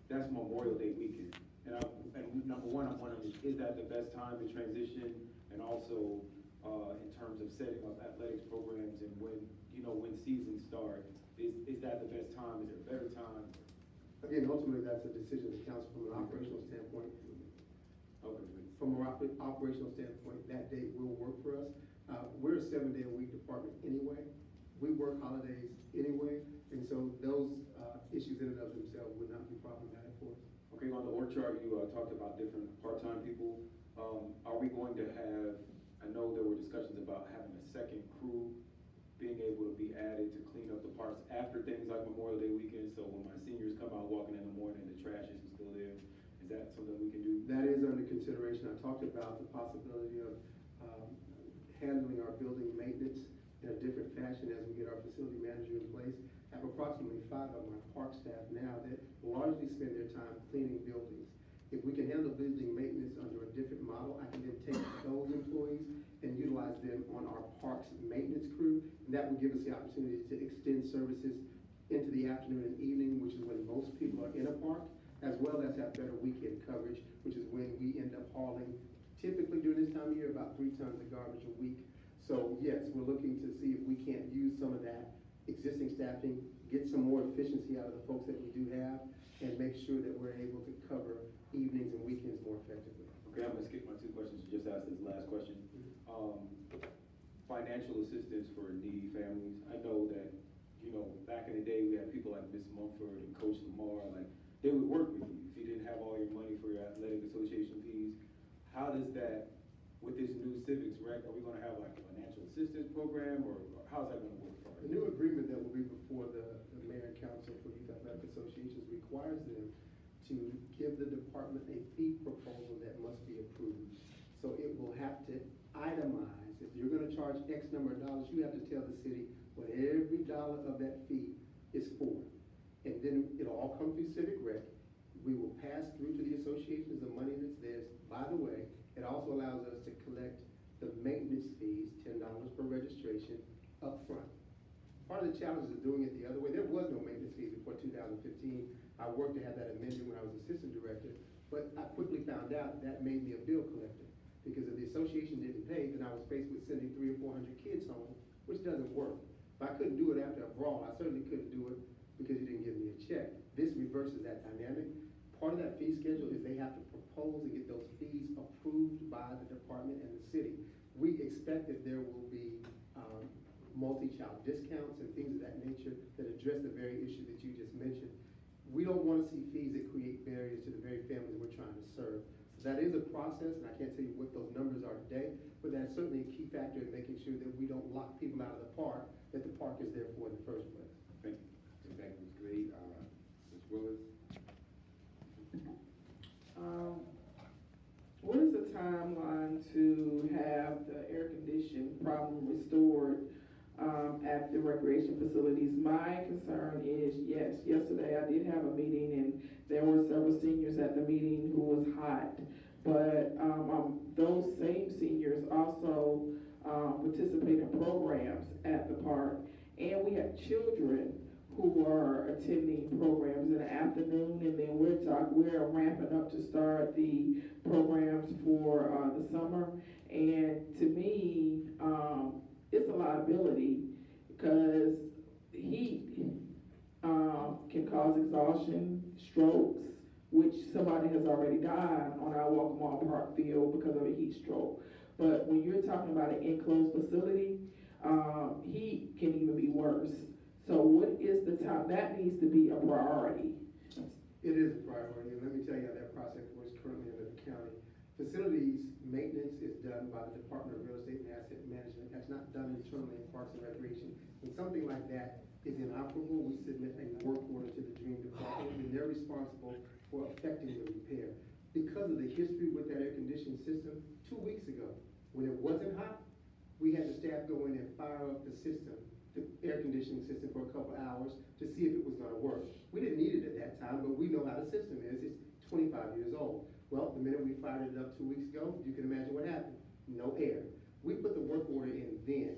that's Memorial Day weekend? And number one, I'm wondering, is that the best time to transition? And also, in terms of setting up athletics programs and when seasons start, is that the best time? Is there a better time? Again, ultimately, that's a decision of the council from an operational standpoint. Okay. From an operational standpoint, that date will work for us. We're a 7-day-a-week department anyway. We work holidays anyway, and so those issues in and of themselves would not be problematic for us. Okay, on the org chart, you talked about different part-time people. Are we going to have, I know there were discussions about having a second crew being able to be added to clean up the parks after things like Memorial Day weekend, so when my seniors come out walking in the morning, the trash isn't still there. Is that something we can do? That is under consideration. I talked about the possibility of handling our building maintenance in a different fashion as we get our facility manager in place. I have approximately 5 of my park staff now that largely spend their time cleaning buildings. If we can handle building maintenance under a different model, I can then take those employees and utilize them on our parks maintenance crew. And that would give us the opportunity to extend services into the afternoon and evening, which is when most people are in a park, as well as have better weekend coverage, which is when we end up hauling, typically during this time of year, about 3 tons of garbage a week. So yes, we're looking to see if we can't use some of that existing staffing, get some more efficiency out of the folks that we do have, and make sure that we're able to cover evenings and weekends more effectively. Okay, I'm gonna skip my 2 questions and just ask this last question. Financial assistance for needy families. I know that, back in the day, we had people like Miss Mumford and Coach Lamar, like, they would work with you if you didn't have all your money for your athletic association fees. How does that, with this new civics rec, are we gonna have like a financial assistance program, or how's that gonna work for us? The new agreement that will be before the Mayor and Council for Youth Athletic Associations requires them to give the department a fee proposal that must be approved. So it will have to itemize. If you're gonna charge X number of dollars, you have to tell the city what every dollar of that fee is for. And then it'll all come through Civic Rec. We will pass through to the associations the money that's theirs. By the way, it also allows us to collect the maintenance fees, $10 per registration, up front. Part of the challenges of doing it the other way, there was no maintenance fees before 2015. I worked to have that amended when I was assistant director, but I quickly found out that made me a bill collector. Because if the association didn't pay, then I was faced with sending 300 or 400 kids home, which doesn't work. If I couldn't do it after a brawl, I certainly couldn't do it because you didn't give me a check. This reverses that dynamic. Part of that fee schedule is they have to propose and get those fees approved by the department and the city. We expect that there will be multi-child discounts and things of that nature that address the very issue that you just mentioned. We don't want to see fees that create barriers to the very families we're trying to serve. So that is a process, and I can't tell you what those numbers are today, but that's certainly a key factor in making sure that we don't lock people out of the park, that the park is there for in the first place. Thank you. That was great. Ms. Willis? What is the timeline to have the air conditioning problem restored at the recreation facilities? My concern is, yes, yesterday I did have a meeting and there were several seniors at the meeting who was hot, but those same seniors also participate in programs at the park, and we have children who are attending programs in the afternoon, and then we're ramping up to start the programs for the summer. And to me, it's a liability because heat can cause exhaustion, strokes, which somebody has already died on our Welcome All Park field because of a heat stroke. But when you're talking about an enclosed facility, heat can even be worse. So what is the time? That needs to be a priority. It is a priority, and let me tell you how that process works currently under the county. Facilities maintenance is done by the Department of Real Estate and Asset Management. That's not done internally in Parks and Recreation. When something like that is inoperable, we submit a work order to the Dream Department, and they're responsible for effecting the repair. Because of the history with that air conditioning system, 2 weeks ago, when it wasn't hot, we had the staff go in and fire up the system the air conditioning system for a couple hours to see if it was gonna work. We didn't need it at that time, but we know how the system is. It's 25 years old. Well, the minute we fired it up 2 weeks ago, you can imagine what happened. No air. We put the work order in then.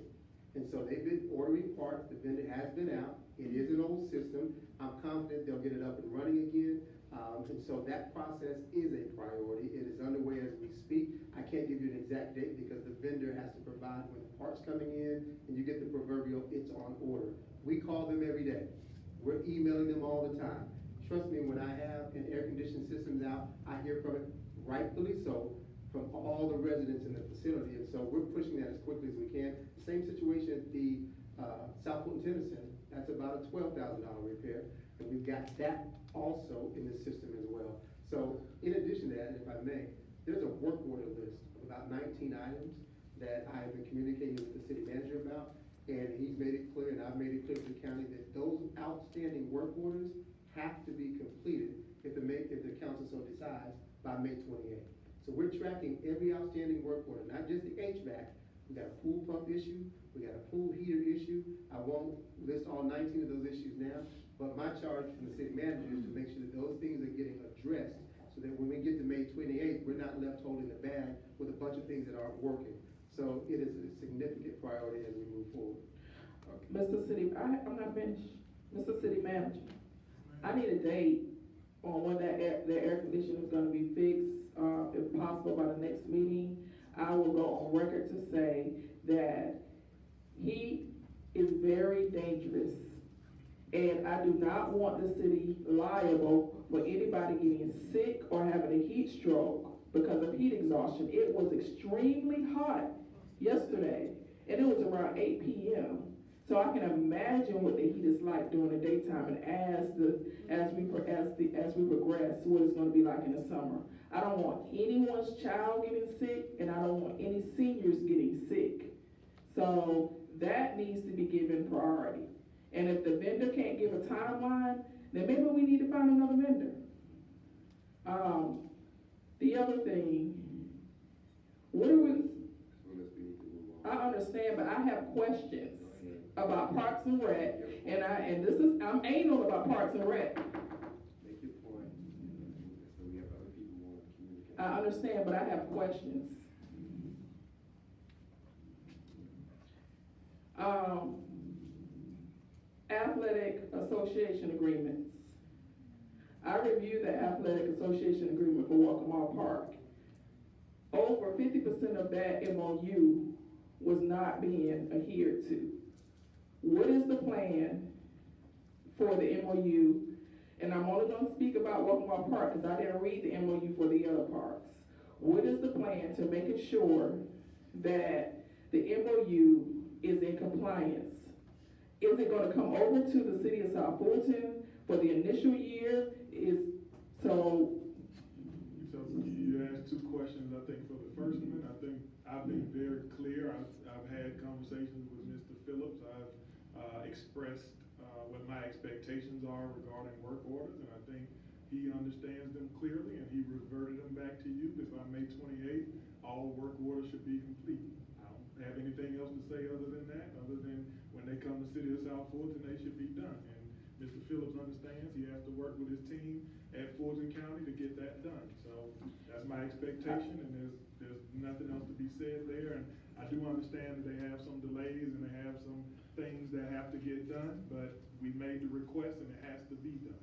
And so they've been ordering parts. The vendor has been out. It is an old system. I'm confident they'll get it up and running again. And so that process is a priority. It is underway as we speak. I can't give you an exact date because the vendor has to provide when the part's coming in and you get the proverbial it's on order. We call them every day. We're emailing them all the time. Trust me, when I have an air conditioning system out, I hear from it, rightfully so, from all the residents in the facility. And so we're pushing that as quickly as we can. Same situation at the South Fulton Tennis Center. That's about a $12,000 repair. And we've got that also in the system as well. So in addition to that, if I may, there's a work order list of about 19 items that I have been communicating with the city manager about. And he's made it clear, and I've made it clear to the county, that those outstanding work orders have to be completed if the council so decides by May 28th. So we're tracking every outstanding work order, not just the HVAC. We got a pool pump issue, we got a pool heater issue. I won't list all 19 of those issues now, but my charge from the city manager is to make sure that those things are getting addressed so that when we get to May 28th, we're not left holding the bag with a bunch of things that aren't working. So it is a significant priority as we move forward. Mr. City, I'm not finished. Mr. City Manager, I need a date on when the air conditioner is gonna be fixed, if possible by the next meeting. I will go on record to say that heat is very dangerous. And I do not want the city liable for anybody getting sick or having a heat stroke because of heat exhaustion. It was extremely hot yesterday, and it was around 8 p.m. So I can imagine what the heat is like during the daytime, and as we progress, what it's going to be like in the summer. I don't want anyone's child getting sick, and I don't want any seniors getting sick. So that needs to be given priority. And if the vendor can't give a timeline, then maybe we need to find another vendor. The other thing, what are we? I understand, but I have questions about Parks and Rec, and I'm anal about Parks and Rec. Make your point, so we have other people who want to communicate. I understand, but I have questions. Athletic association agreements. I reviewed the athletic association agreement for Walkmore Park. Over 50% of that MOU was not being adhered to. What is the plan for the MOU? And I'm only going to speak about Walkmore Park because I didn't read the MOU for the other parks. What is the plan to making sure that the MOU is in compliance? Is it going to come over to the city of South Fulton for the initial year? So you asked two questions, I think, for the first one. I think I've been very clear. I've had conversations with Mr. Phillips. I've expressed what my expectations are regarding work orders, and I think he understands them clearly, and he reverted them back to you. By May 28th, all work orders should be complete. I don't have anything else to say other than that, other than when they come to City of South Fulton, they should be done. And Mr. Phillips understands he has to work with his team at Fulton County to get that done. So that's my expectation, and there's nothing else to be said there. And I do understand that they have some delays and they have some things that have to get done, but we made the request and it has to be done.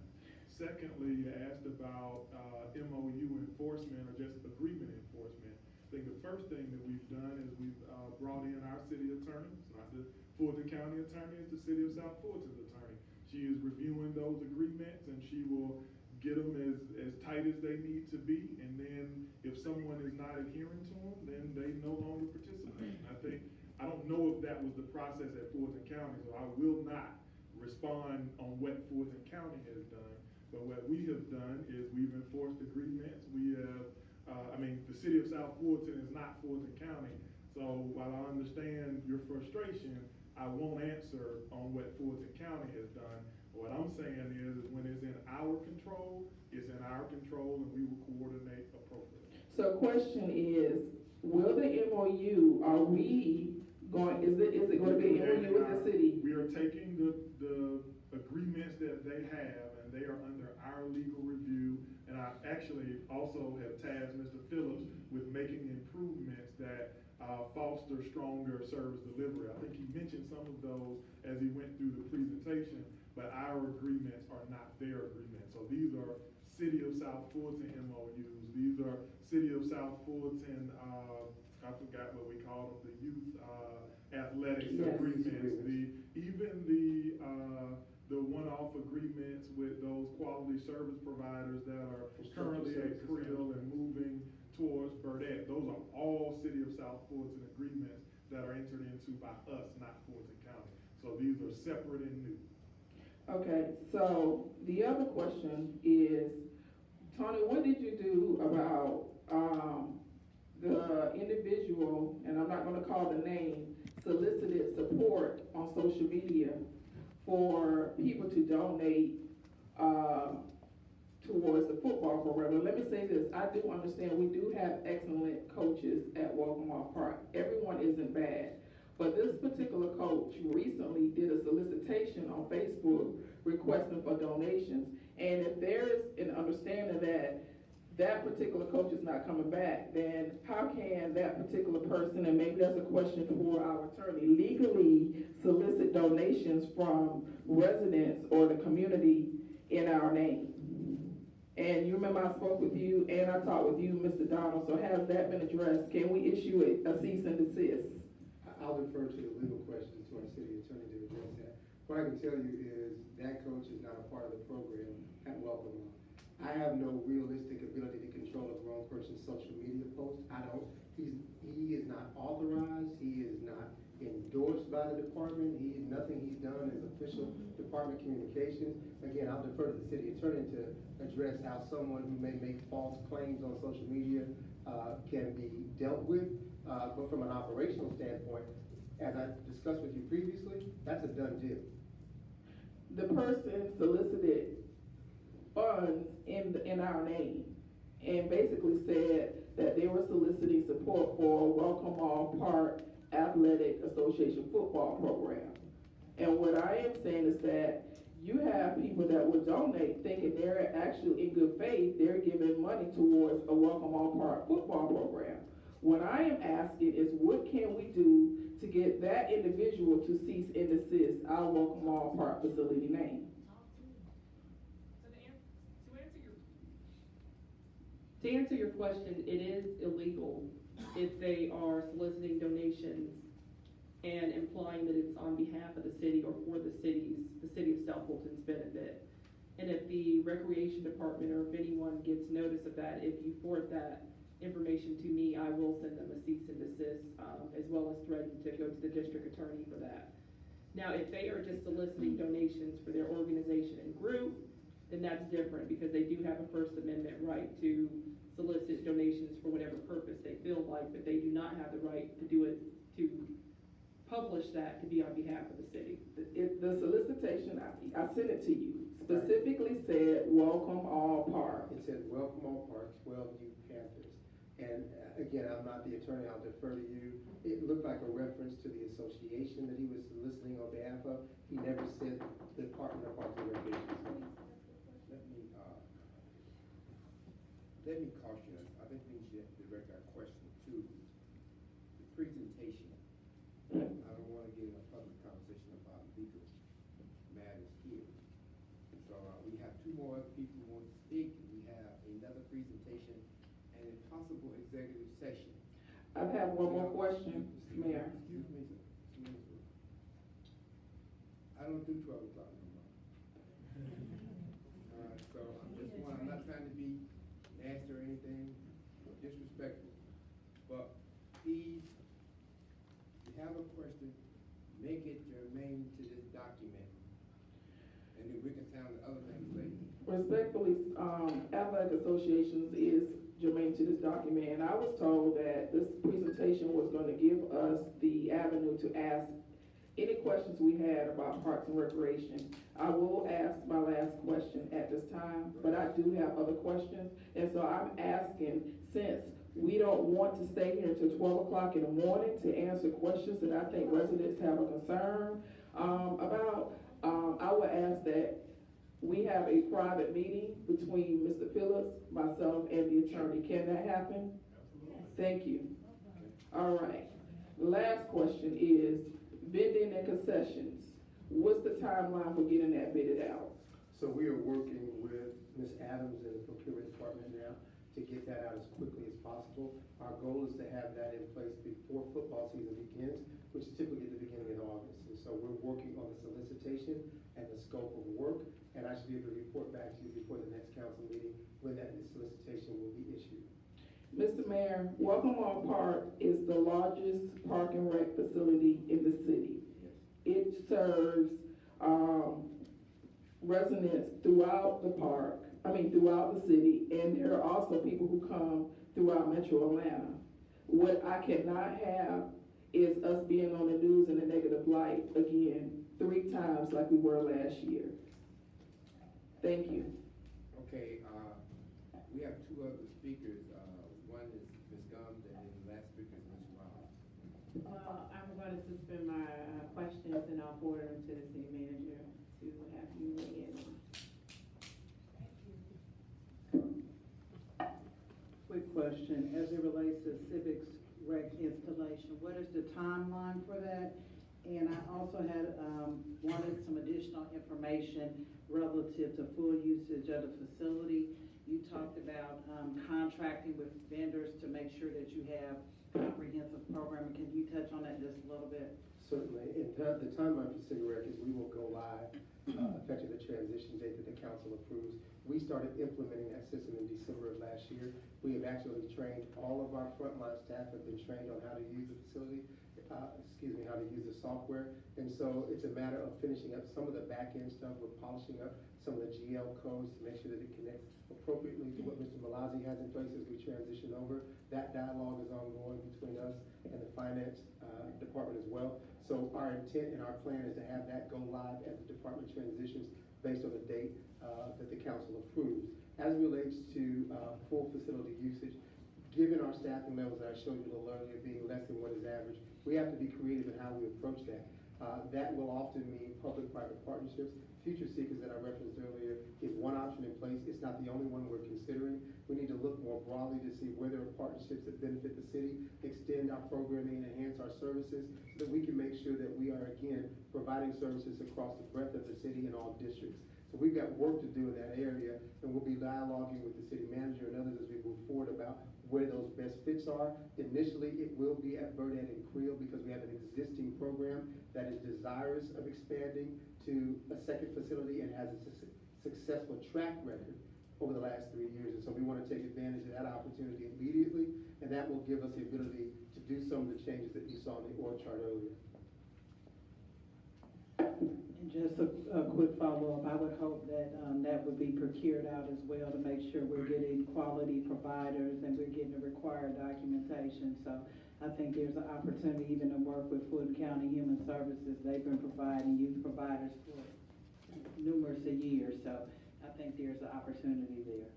Secondly, you asked about MOU enforcement or just agreement enforcement. I think the first thing that we've done is we've brought in our city attorney. It's not the Fulton County attorney, it's the City of South Fulton's attorney. She is reviewing those agreements and she will get them as tight as they need to be. And then if someone is not adhering to them, then they no longer participate. I don't know if that was the process at Fulton County, so I will not respond on what Fulton County has done. But what we have done is we've enforced agreements. We have, the City of South Fulton is not Fulton County. So while I understand your frustration, I won't answer on what Fulton County has done. What I'm saying is when it's in our control, it's in our control, and we will coordinate appropriately. So question is, will the MOU, is it going to be an MOU with the city? We are we're taking the agreements that they have, and they are under our legal review. And I actually also have tasked Mr. Phillips with making improvements that foster stronger service delivery. I think he mentioned some of those as he went through the presentation, but our agreements are not their agreements. So these are City of South Fulton MOUs. These are City of South Fulton, I forgot what we call them, the youth athletics Yes. agreements. Even the one-off agreements with those quality service providers that are currently at Creel and moving towards Burdette. Those are all City of South Fulton agreements that are entered into by us, not Fulton County. So these are separate and new. Okay, so the other question is, Tony, what did you do about, the individual, and I'm not gonna call the name, solicited support on social media for people to donate, towards the football program? And let me say this, I do understand we do have excellent coaches at Welcome Park. Everyone isn't bad. But this particular coach recently did a solicitation on Facebook requesting for donations. And if there's an understanding that that particular coach is not coming back, then how can that particular person, and maybe that's a question for our attorney, legally solicit donations from residents or the community in our name? And you remember I spoke with you and I talked with you, Mr. Donald, so has that been addressed? Can we issue a cease and desist? I'll defer to the legal questions to our city attorney to address that. What I can tell you is that coach is not a part of the program at Welcome. I have no realistic ability to control a grown person's social media post. I don't. He is not authorized. He is not endorsed by the department. Nothing he's done is official department communications. Again, I'll defer to the city attorney to address how someone who may make false claims on social media can be dealt with. But from an operational standpoint, as I discussed with you previously, that's a done deal. The person solicited funds in our name and basically said that they were soliciting support for Welcome All Park Athletic Association football program. And what I am saying is that you have people that would donate thinking they're actually in good faith, they're giving money towards a Welcome All Park football program. What I am asking is, what can we do to get that individual to cease and desist our Welcome All Park facility name? To answer your question, it is illegal if they are soliciting donations and implying that it's on behalf of the city or for the city of South Fulton's benefit. And if the recreation department or if anyone gets notice of that, if you forward that information to me, I will send them a cease and desist, as well as threaten to go to the district attorney for that. Now, if they are just soliciting donations for their organization and group, then that's different, because they do have a First Amendment right to solicit donations for whatever purpose they feel like, but they do not have the right to do it, to publish that to be on behalf of the city. The solicitation, I sent it to you, specifically said Welcome All Park. It said Welcome All Park, 12 Youth Panthers. And again, I'm not the attorney, I'll defer to you. It looked like a reference to the association that he was soliciting on behalf of. He never said the Department of Parks and Recreation. Let me caution us. I think we should direct our question to the presentation. I don't want to get in a public conversation about legal matters here. So we have two more other people who want to speak. We have another presentation and a possible executive session. I have one more question, Mayor. Excuse me, sir. I don't do 12 o'clock no more. So I'm not trying to be nasty or anything, or disrespectful, but please, if you have a question, make it germane to this document, and then we can handle the other things later. Respectfully, athletic associations is germane to this document, and I was told that this presentation was going to give us the avenue to ask any questions we had about Parks and Recreation. I will ask my last question at this time, but I do have other questions. And so I'm asking, since we don't want to stay here until 12 o'clock in the morning to answer questions that I think residents have a concern, I would ask that we have a private meeting between Mr. Phillips, myself, and the attorney. Can that happen? Thank you. All right. Last question is vending and concessions. What's the timeline for getting that bidded out? So we are working with Ms. Adams in the procurement department now to get that out as quickly as possible. Our goal is to have that in place before football season begins, which is typically at the beginning of August. And so we're working on the solicitation and the scope of work, and I should be able to report back to you before the next council meeting when that solicitation will be issued. Mr. Mayor, Welcome Law Park is the largest park and rec facility in the city. It serves residents throughout the park, throughout the city, and there are also people who come throughout Metro Atlanta. What I cannot have is us being on the news in a negative light again 3 times like we were last year. Thank you. Okay, we have 2 other speakers. One is Ms. Gums, and then the last speaker is Ms. Ross. Well, I'm going to suspend my questions and I'll forward them to the city manager to have you weigh in on. Quick question, as it relates to civics rec installation, what is the timeline for that? And I also had, wanted some additional information relative to full usage of the facility. You talked about, contracting with vendors to make sure that you have comprehensive programming. Can you touch on that just a little bit? Certainly, and the timeline for Cigarette is we will go live effective the transition date that the council approves. We started implementing that system in December of last year. We have actually trained all of our frontline staff have been trained on how to use the facility, how to use the software. And so it's a matter of finishing up some of the back end stuff. We're polishing up some of the GL codes to make sure that it connects appropriately to what Mr. Malazzi has in place as we transition over. That dialogue is ongoing between us and the finance department as well. So our intent and our plan is to have that go live as the department transitions based on the date that the council approves. As it relates to full facility usage, given our staffing levels that I showed you a little earlier being less than what is average, we have to be creative in how we approach that. That will often mean public-private partnerships. Future Seekers that I referenced earlier is one option in place. It's not the only one we're considering. We need to look more broadly to see where there are partnerships that benefit the city, extend our programming and enhance our services so that we can make sure that we are, again, providing services across the breadth of the city in all districts. So we've got work to do in that area, and we'll be dialoguing with the city manager and others as we move forward about where those best fits are. Initially, it will be at Burnett and Creel because we have an existing program that is desirous of expanding to a second facility and has a successful track record over the last 3 years. And so we want to take advantage of that opportunity immediately, and that will give us the ability to do some of the changes that you saw in the org chart earlier. And just a quick follow-up, I would hope that that would be procured out as well to make sure we're getting quality providers and we're getting the required documentation. So I think there's an opportunity even to work with Fulton County Human Services. They've been providing youth providers for numerous years, so I think there's an opportunity there.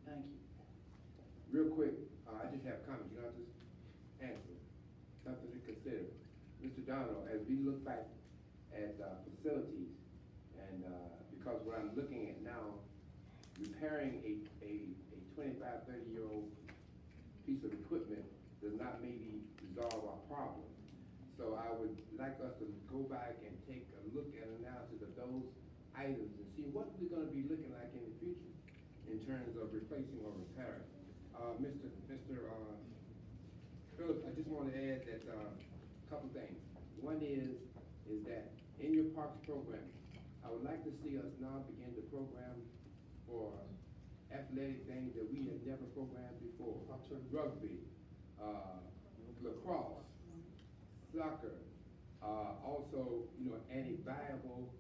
Thank you. Real quick, I just have a comment. You don't have to answer. Something to consider. Mr. Donald, as we look back at facilities, and because what I'm looking at now, repairing a 25, 30-year-old piece of equipment does not maybe resolve our problem. So I would like us to go back and take a look at analysis of those items and see what we're going to be looking like in the future in terms of replacing or repairing. Mr. Phillips, I just want to add that a couple things. One is that in your parks program, I would like to see us now begin to program for athletic things that we have never programmed before. Rugby, lacrosse, soccer, also, any viable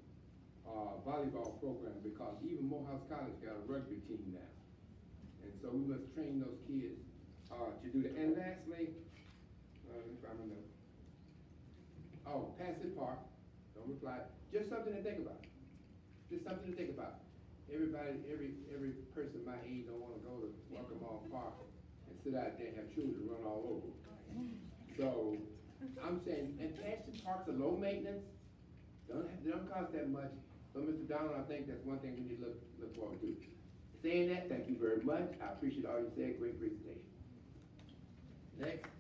volleyball program, because even Morehouse College got a rugby team now. And so we must train those kids to do that. And lastly, Passive Park, don't reply, just something to think about. Just something to think about. Everybody, every person my age don't want to go to Welcome Law Park and sit out there and have children run all over. So I'm saying, and Passive Parks are low maintenance, Don't cost that much. So, Mr. Donald, I think that's one thing we need to look forward to. Saying that, thank you very much. I appreciate all you said. Great presentation. Next.